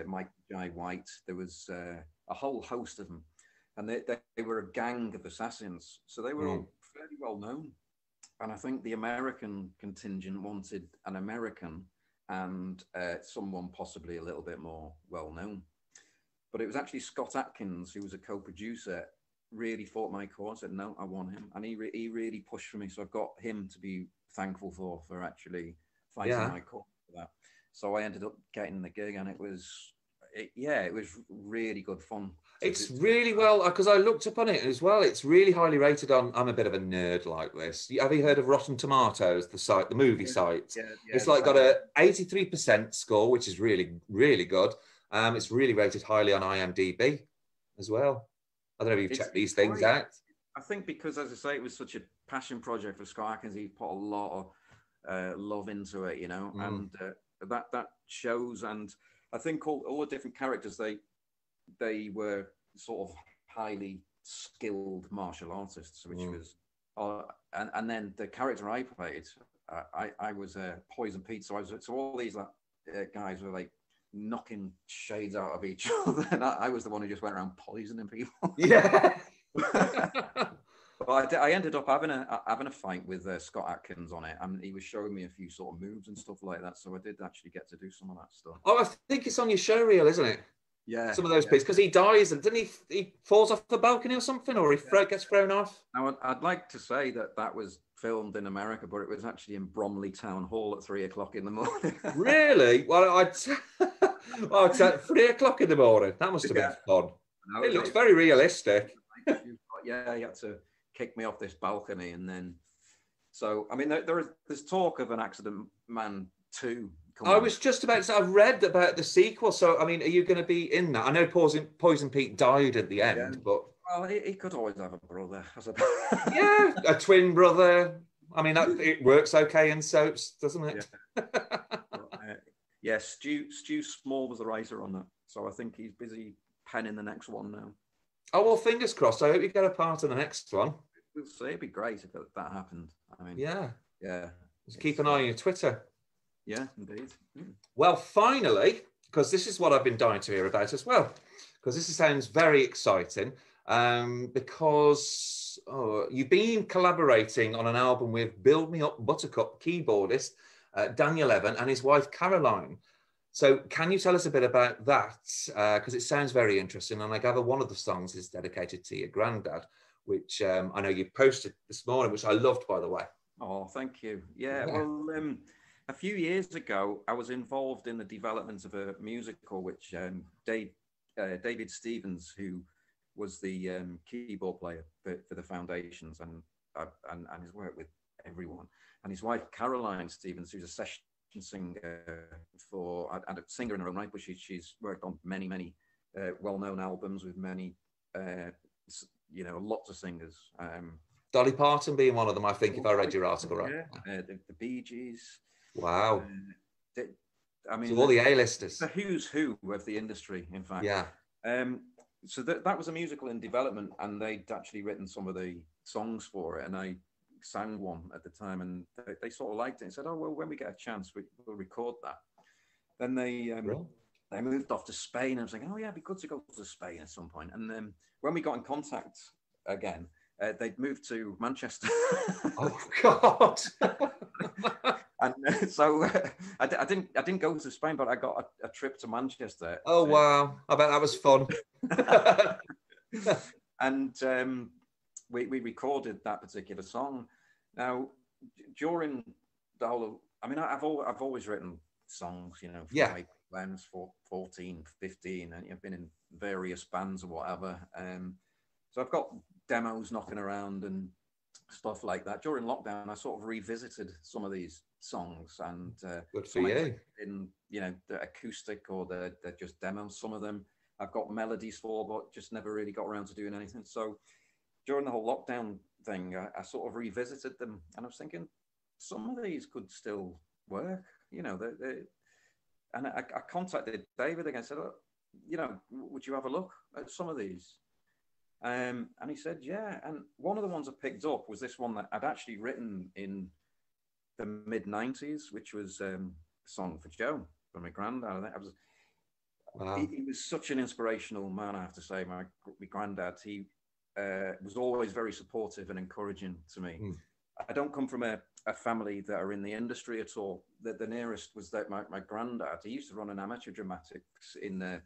Mike Jai White. There was a whole host of them. And they were a gang of assassins. So they were all fairly well known. And I think the American contingent wanted an American and someone possibly a little bit more well known. But it was actually Scott Adkins, who was a co-producer, really fought my cause, said, "No, I want him." And he really pushed for me. So I've got him to be thankful for actually fighting my cause for that. So I ended up getting the gig, and it was really good fun. It's really well, because I looked up on it as well. It's really highly rated on. I'm a bit of a nerd like this. Have you heard of Rotten Tomatoes, the movie site? Yeah, it's like got a 83% score, which is really, really good. It's really rated highly on IMDb as well. I don't know if you've checked these things out. I think because, as I say, it was such a passion project for Scott Adkins, he put a lot of love into it, and that shows. And I think all the different characters, they were sort of highly skilled martial artists, which was, and then the character I played, I was Poison Pete, so all these guys were like knocking shades out of each other, and I was the one who just went around poisoning people. Yeah. But I ended up having a fight with Scott Adkins on it, and he was showing me a few sort of moves and stuff like that. So I did actually get to do some of that stuff. Oh, I think it's on your show reel, isn't it? Yeah. Some of those bits, because he dies, and didn't he falls off the balcony or something, or he gets thrown off? Now, I'd like to say that was filmed in America, but it was actually in Bromley Town Hall at 3 o'clock in the morning. Really? Well, I'd 3 o'clock in the morning. That must have been fun. No, it looks very realistic. Yeah, he had to kick me off this balcony, and then so I mean, there's talk of an Accident Man 2. I was just about to say, I've read about the sequel, so I mean, are you going to be in that? I know Poison Pete died at the end, but well, he could always have a brother. Yeah, a twin brother. I mean, it works okay in soaps, doesn't it? Yeah. Yeah, Stu Small was the writer on that, so I think he's busy penning the next one now. Oh, well, fingers crossed. I hope you get a part in the next one. We'll see. It'd be great if that happened. I mean, yeah. Yeah. Just keep an eye on your Twitter. Yeah, indeed. Well, finally, because this is what I've been dying to hear about as well, because this sounds very exciting, because you've been collaborating on an album with Build Me Up Buttercup keyboardist Daniel Evan and his wife Caroline. So can you tell us a bit about that? Because it sounds very interesting, and I gather one of the songs is dedicated to your granddad, which I know you posted this morning, which I loved, by the way. Oh, thank you. Yeah. Well, a few years ago, I was involved in the development of a musical, which David Stevens, who was the keyboard player for the Foundations, and has worked with everyone, and his wife Caroline Stevens, who's a session singer and a singer in her own right, but she's worked on many well-known albums with many lots of singers. Dolly Parton being one of them, I think, if I read your article right. Yeah, the Bee Gees. Wow. I mean, so all the A-listers. The who's who of the industry, in fact. Yeah. So that was a musical in development, and they'd actually written some of the songs for it, and I sang one at the time, and they sort of liked it and said, oh, well, when we get a chance, we'll record that. Then they moved off to Spain. I was like, oh, yeah, it'd be good to go to Spain at some point. And then when we got in contact again, they'd moved to Manchester. Oh God! And so I didn't go to Spain, but I got a trip to Manchester. Oh wow! I bet that was fun. And we recorded that particular song. Now, during the whole, I mean, I've always written songs, when 14, 15, and I've been in various bands or whatever. So I've got demos knocking around and stuff like that. During lockdown, I sort of revisited some of these songs, and good for you. In the acoustic, or they're just demos. Some of them I've got melodies for, but just never really got around to doing anything. So during the whole lockdown thing, I sort of revisited them, and I was thinking some of these could still work. And I contacted David again, said, would you have a look at some of these? And he said, yeah. And one of the ones I picked up was this one that I'd actually written in the mid-90s, which was a song for Joe, for my granddad. I was, wow. He was such an inspirational man, I have to say. My granddad, he was always very supportive and encouraging to me. I don't come from a family that are in the industry at all. The nearest was that my granddad, he used to run an amateur dramatics in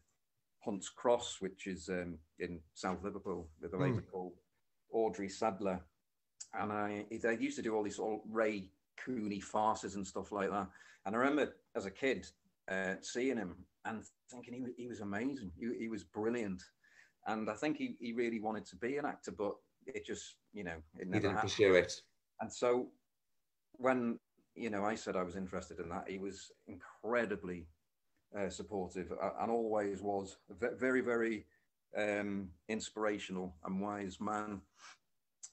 Hunt's Cross, which is in South Liverpool, with a lady called Audrey Sadler. And they used to do all these sort of Ray Cooney farces and stuff like that. And I remember as a kid seeing him and thinking he was amazing. He was brilliant. And I think he really wanted to be an actor, but it just, it never didn't pursue it. And so when, I said I was interested in that, he was incredibly supportive, and always was. Very, very inspirational and wise man.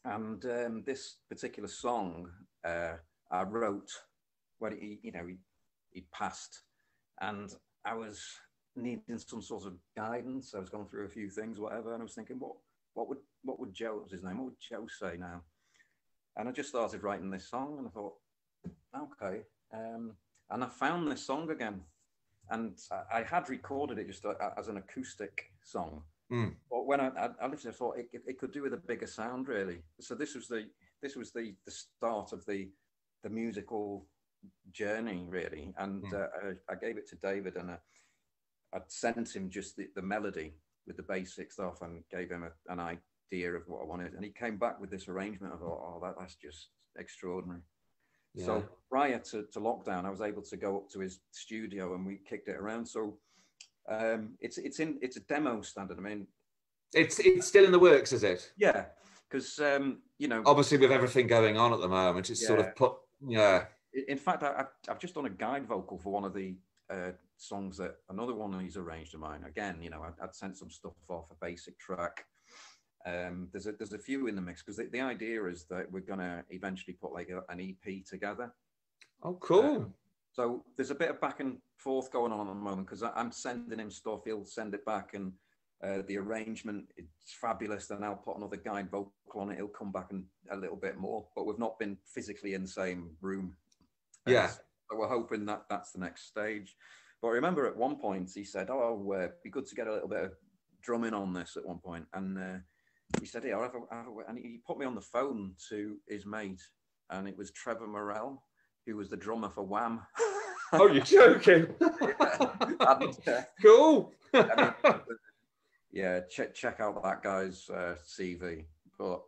And this particular song I wrote when he passed, and I was needing some sort of guidance. I was going through a few things, whatever, and I was thinking, what would Joe, what was his name? What would Joe say now? And I just started writing this song, and I thought, okay. And I found this song again. And I had recorded it just as an acoustic song. But when I listened, I thought it could do with a bigger sound, really. So this was the start of the musical journey, really. And I gave it to David, and I'd sent him just the melody with the basic stuff, and gave him an idea of what I wanted. And he came back with this arrangement. I thought, that's just extraordinary. Yeah. So prior to lockdown, I was able to go up to his studio, and we kicked it around. So it's a demo standard. I mean, it's still in the works, is it? Yeah, because obviously with everything going on at the moment, it's sort of put. Yeah. In fact, I've just done a guide vocal for one of the songs that another one he's arranged of mine. Again, I'd sent some stuff off, a basic track, There's a few in the mix because the idea is that we're going to eventually put like an EP together. Oh, cool. So there's a bit of back and forth going on at the moment because I'm sending him stuff. He'll send it back, and the arrangement is fabulous. Then I'll put another guide vocal on it. He'll come back and a little bit more, but we've not been physically in the same room. Yeah. So we're hoping that that's the next stage. But I remember at one point he said, "Oh, it'd be good to get a little bit of drumming on this." At one point, and he said, "Yeah, and he put me on the phone to his mate, and it was Trevor Morell, who was the drummer for Wham." Oh, you're joking? Cool. Yeah, check out that guy's CV. But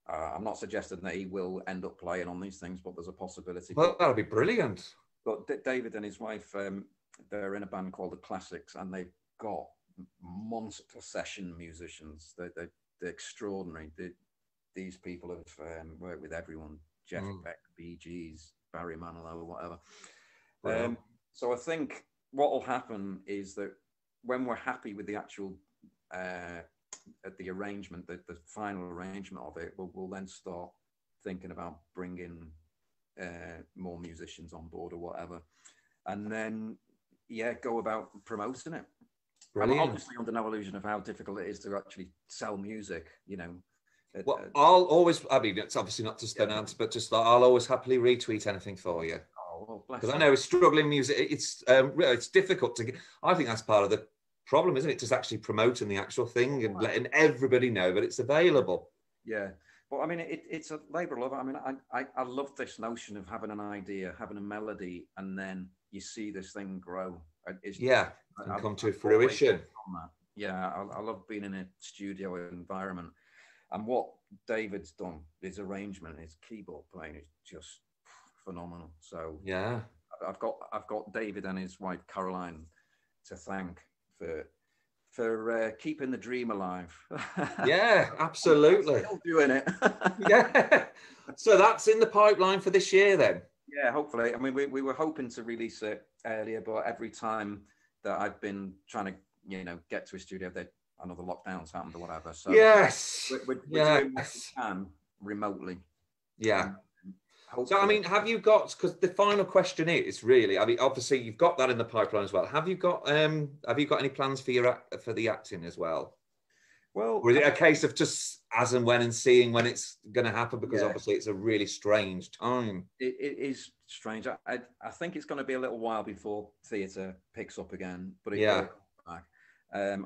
I'm not suggesting that he will end up playing on these things, but there's a possibility. Well, that'll be brilliant. But David and his wife, they're in a band called The Classics, and they've got monster session musicians. They're extraordinary. These people have worked with everyone: Jeff Beck, Bee Gees, Barry Manilow, whatever. So I think what will happen is that when we're happy with the actual the arrangement, the final arrangement of it, we'll then start thinking about bringing more musicians on board or whatever, and then go about promoting it. Brilliant. I'm obviously under no illusion of how difficult it is to actually sell music, you know. Well, I'll always, I mean, it's obviously not just an answer, but just like, I'll always happily retweet anything for you. Oh, well, because I know with struggling music, it's difficult to get. I think that's part of the problem, isn't it? Just actually promoting the actual thing and letting everybody know that it's available. Yeah. Well, I mean, it's a labour of love. I mean, I love this notion of having an idea, having a melody, and then you see this thing grow. And come to fruition. Yeah, I love being in a studio environment. And what David's done, his arrangement, his keyboard playing is just phenomenal. So yeah, I've got David and his wife Caroline to thank for keeping the dream alive. Yeah, absolutely. Still doing it. Yeah. So that's in the pipeline for this year then? Yeah, hopefully. I mean, we were hoping to release it earlier, but every time that I've been trying to, get to a studio, another lockdown's happened or whatever. So yes, we're doing what we can remotely. Yeah. So, I mean, have you got, because the final question is really, I mean, obviously you've got that in the pipeline as well. Have you got any plans for the acting as well? Well, or is it a case of just as and when and seeing when it's going to happen? Because obviously it's a really strange time. It is strange. I think it's going to be a little while before theatre picks up again, but it will come back.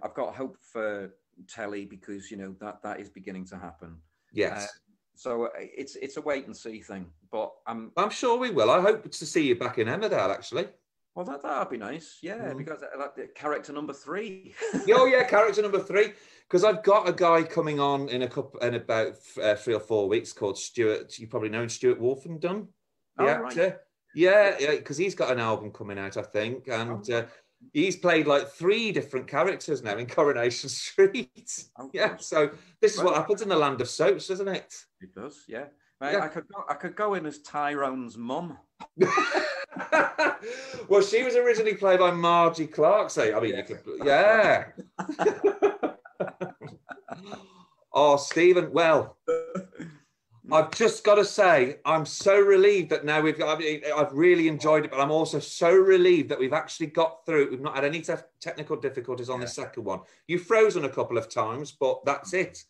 I've got hope for telly because, that is beginning to happen. Yes. So it's a wait and see thing, but I'm sure we will. I hope to see you back in Emmerdale, actually. Well, that'd be nice, because I like the character number 3. Oh yeah, character number 3. Because I've got a guy coming on in about 3 or 4 weeks called Stuart. You probably know Stuart Wolfenden, the actor. Right. Yeah, because he's got an album coming out, I think, and he's played like 3 different characters now in Coronation Street. Oh, yeah, so this is what happens in the land of soaps, doesn't it? It does, yeah. I could go in as Tyrone's mum. Well, she was originally played by Margie Clark, so I mean, you could, yeah. Oh, Stephen, well, I've just got to say, I'm so relieved that now I've really enjoyed it, but I'm also so relieved that we've actually got through it. We've not had any technical difficulties on the second one. You've frozen a couple of times, but that's it.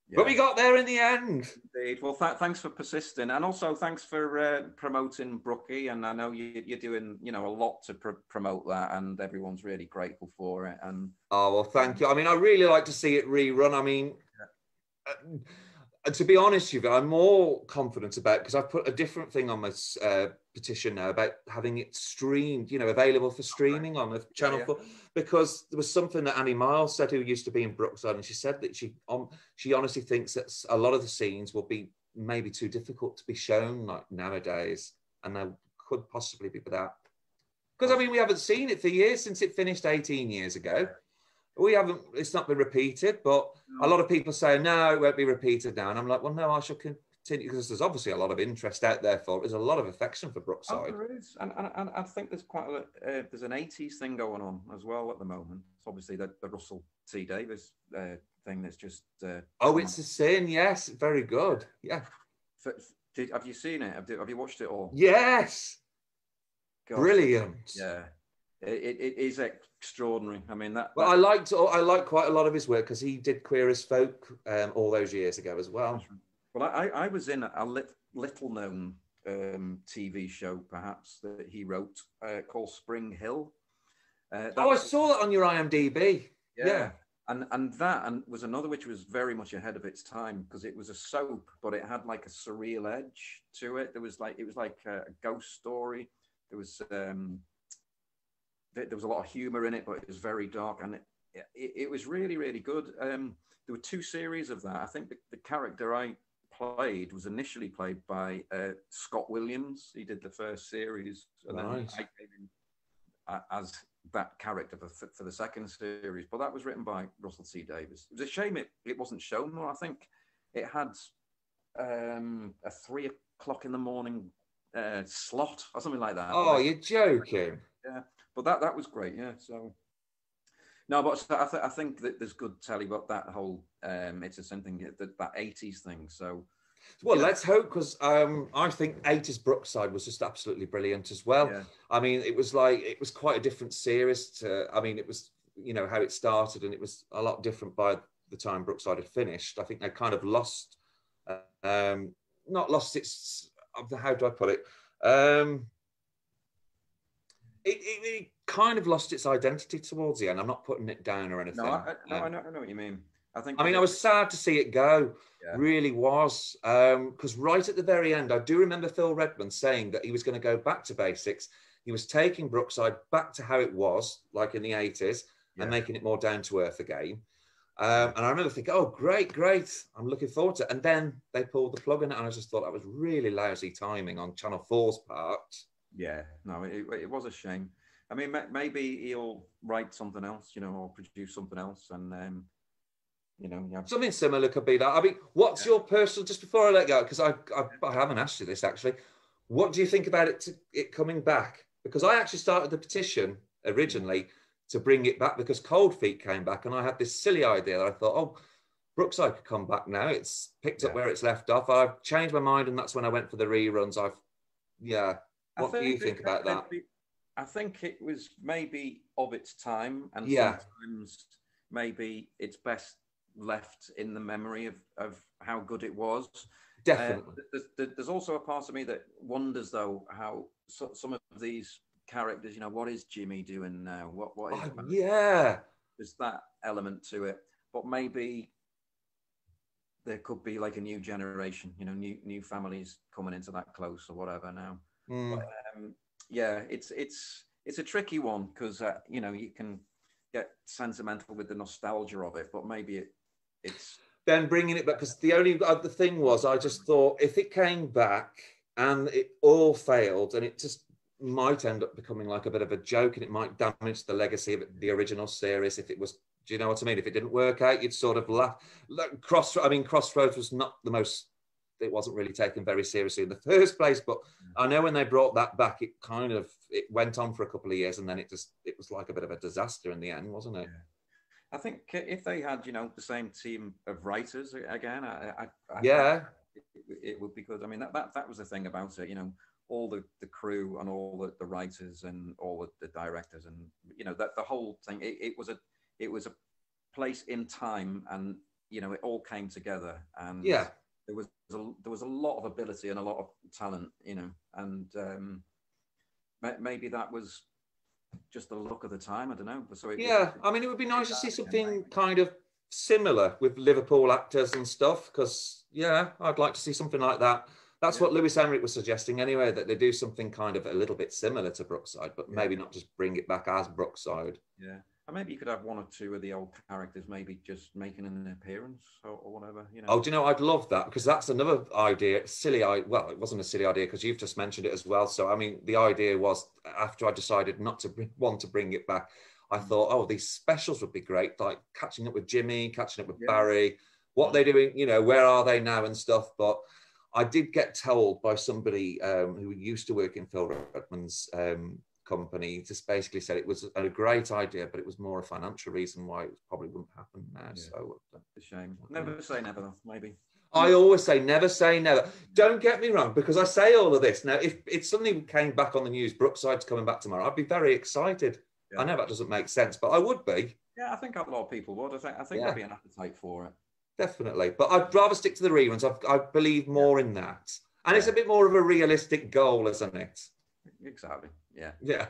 Yeah. But we got there in the end. Indeed. Well, thanks for persisting, and also thanks for promoting Brookie. And I know you're doing, a lot to promote that, and everyone's really grateful for it. And well, thank you. I mean, I really like to see it rerun. I mean, to be honest with you, I'm more confident about, because I've put a different thing on my petition now about having it streamed, available for streaming on the Channel 4, because there was something that Annie Miles said, who used to be in Brookside, and she said that she honestly thinks that a lot of the scenes will be maybe too difficult to be shown like nowadays, and there could possibly be for that. Because, I mean, we haven't seen it for years, since it finished 18 years ago. It's not been repeated, but a lot of people say, no, it won't be repeated now. And I'm like, well, no, I shall because there's obviously a lot of interest out there for it. There's a lot of affection for Oh, Brookside. there is, and I think there's quite there's an '80s thing going on as well at the moment. It's obviously the Russell T Davies thing that's just. Oh, it's a sin. Yes, very good. Yeah. Have you seen it? Have you watched it all? Yes. Gosh, brilliant. Yeah, it is extraordinary. I mean that. Well, I like quite a lot of his work because he did Queer as Folk all those years ago as well. Well, I was in a little known TV show, perhaps, that he wrote called Spring Hill. I saw that on your IMDb. Yeah. And that was another which was very much ahead of its time because it was a soap, but it had like a surreal edge to it. It was like a ghost story. There was a lot of humor in it, but it was very dark, and it was really, really good. There were 2 series of that. I think the character I played was initially played by Scott Williams. He did the first series, and then I came in as that character for the second series. But that was written by Russell T Davies. It was a shame it wasn't shown more. I think it had a 3 o'clock in the morning slot or something like that. Oh, you're joking. Yeah, but that was great. Yeah, so no, but I think that there's good telly about that whole it's a something that 80s thing. So well, let's hope, because I think 80s Brookside was just absolutely brilliant as well. Yeah. I mean, it was quite a different series to, I mean, it was, you know, how it started, and it was a lot different by the time Brookside had finished. I think they kind of lost, not lost its, how do I put it? It kind of lost its identity towards the end. I'm not putting it down or anything. No, I know what you mean. I was sad to see it go. Yeah. Really was, because right at the very end, I do remember Phil Redmond saying that he was going to go back to basics. He was taking Brookside back to how it was, like in the 80s, and making it more down to earth again. And I remember thinking, oh, great. I'm looking forward to it. And then they pulled the plug on it, and I just thought that was really lousy timing on Channel 4's part. Yeah, no, it was a shame. I mean, maybe he'll write something else, you know, or produce something else, and you know, something similar could be that. I mean, what's your personal? Just before I let go, because I haven't asked you this actually. What do you think about it coming back? Because I actually started the petition originally to bring it back because Cold Feet came back, and I had this silly idea that I thought, oh, Brookside could come back now. It's picked up where it's left off. I've changed my mind, and that's when I went for the reruns. What do you think about that? I think it was maybe of its time, and sometimes maybe it's best left in the memory of how good it was. Definitely. There's also a part of me that wonders, though, how some of these characters, you know, what is Jimmy doing now? What is there's that element to it, but maybe there could be like a new generation, you know, new families coming into that close or whatever now. But, it's a tricky one because you know, you can get sentimental with the nostalgia of it, but maybe it's then bringing it back, because the only other thing was, I just thought if it came back and it all failed, and it just might end up becoming like a bit of a joke, and it might damage the legacy of the original series if it was, do you know what I mean? If it didn't work out, you'd sort of laugh. Crossroads was not the most, it wasn't really taken very seriously in the first place, but I know when they brought that back, it went on for a couple of years, and then it was like a bit of a disaster in the end, wasn't it? Yeah. I think if they had, you know, the same team of writers again, it would be good. I mean, that was the thing about it, you know, all the crew and all the writers and all the directors, and you know, that the whole thing. It was a place in time, and you know, it all came together, and there was a lot of ability and a lot of talent, you know, and maybe that was just the look of the time. I don't know. So I mean, it would be nice to see something kind of similar with Liverpool actors and stuff, because I'd like to see something like that. That's what Lewis Henrik was suggesting anyway, that they do something kind of a little bit similar to Brookside, but maybe not just bring it back as Brookside. Yeah. And maybe you could have one or two of the old characters maybe just making an appearance or whatever, you know. Oh, do you know, I'd love that, because that's another idea. Well, it wasn't a silly idea because you've just mentioned it as well. So, I mean, the idea was, after I decided not to want to bring it back, I thought, oh, these specials would be great, like catching up with Jimmy, catching up with Barry, what they're doing, you know, where are they now and stuff. But I did get told by somebody who used to work in Phil Redmond's company, just basically said it was a great idea, but it was more a financial reason why it probably wouldn't happen now. Yeah. So it's a shame. Never say never, though, maybe. I always say never say never. Don't get me wrong, because I say all of this. Now, if it suddenly came back on the news, Brookside's coming back tomorrow, I'd be very excited. Yeah. I know that doesn't make sense, but I would be. Yeah, I think a lot of people would. I think there'd be an appetite for it. Definitely. But I'd rather stick to the reruns. I believe more in that. And it's a bit more of a realistic goal, isn't it? Exactly. Yeah. Yeah.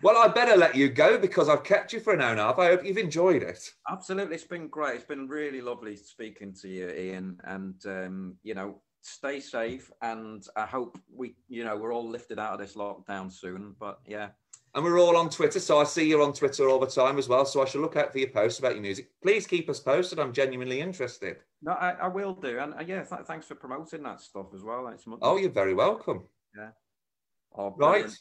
Well, I better let you go because I've kept you for an hour and a half. I hope you've enjoyed it. Absolutely. It's been great. It's been really lovely speaking to you, Ian. And, you know, stay safe. And I hope we're all lifted out of this lockdown soon. But yeah. And we're all on Twitter. So I see you're on Twitter all the time as well. So I shall look out for your posts about your music. Please keep us posted. I'm genuinely interested. No, I will do. And yeah, thanks for promoting that stuff as well. Oh, you're very welcome. Yeah. Oh, right.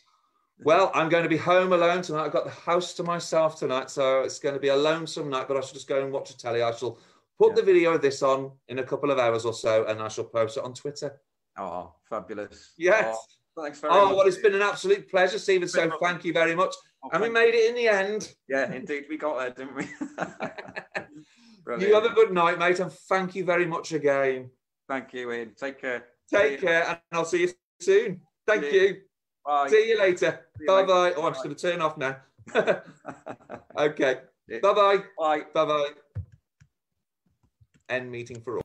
Well, I'm going to be home alone tonight. I've got the house to myself tonight, so it's going to be a lonesome night, but I shall just go and watch a telly. I shall put the video of this on in a couple of hours or so, and I shall post it on Twitter. Oh, fabulous. Yes. Oh, thanks very much. Well, it's been an absolute pleasure, Stephen, so thank you very much. And we made it in the end. Yeah, indeed. We got there, didn't we? You have a good night, mate, and thank you very much again. Thank you, Ian. Take care. Take care, and I'll see you soon. Thank you. Bye. See you later. Bye-bye. Oh, I'm just going to turn off now. Okay. Bye-bye. Bye. Bye-bye. End meeting for all.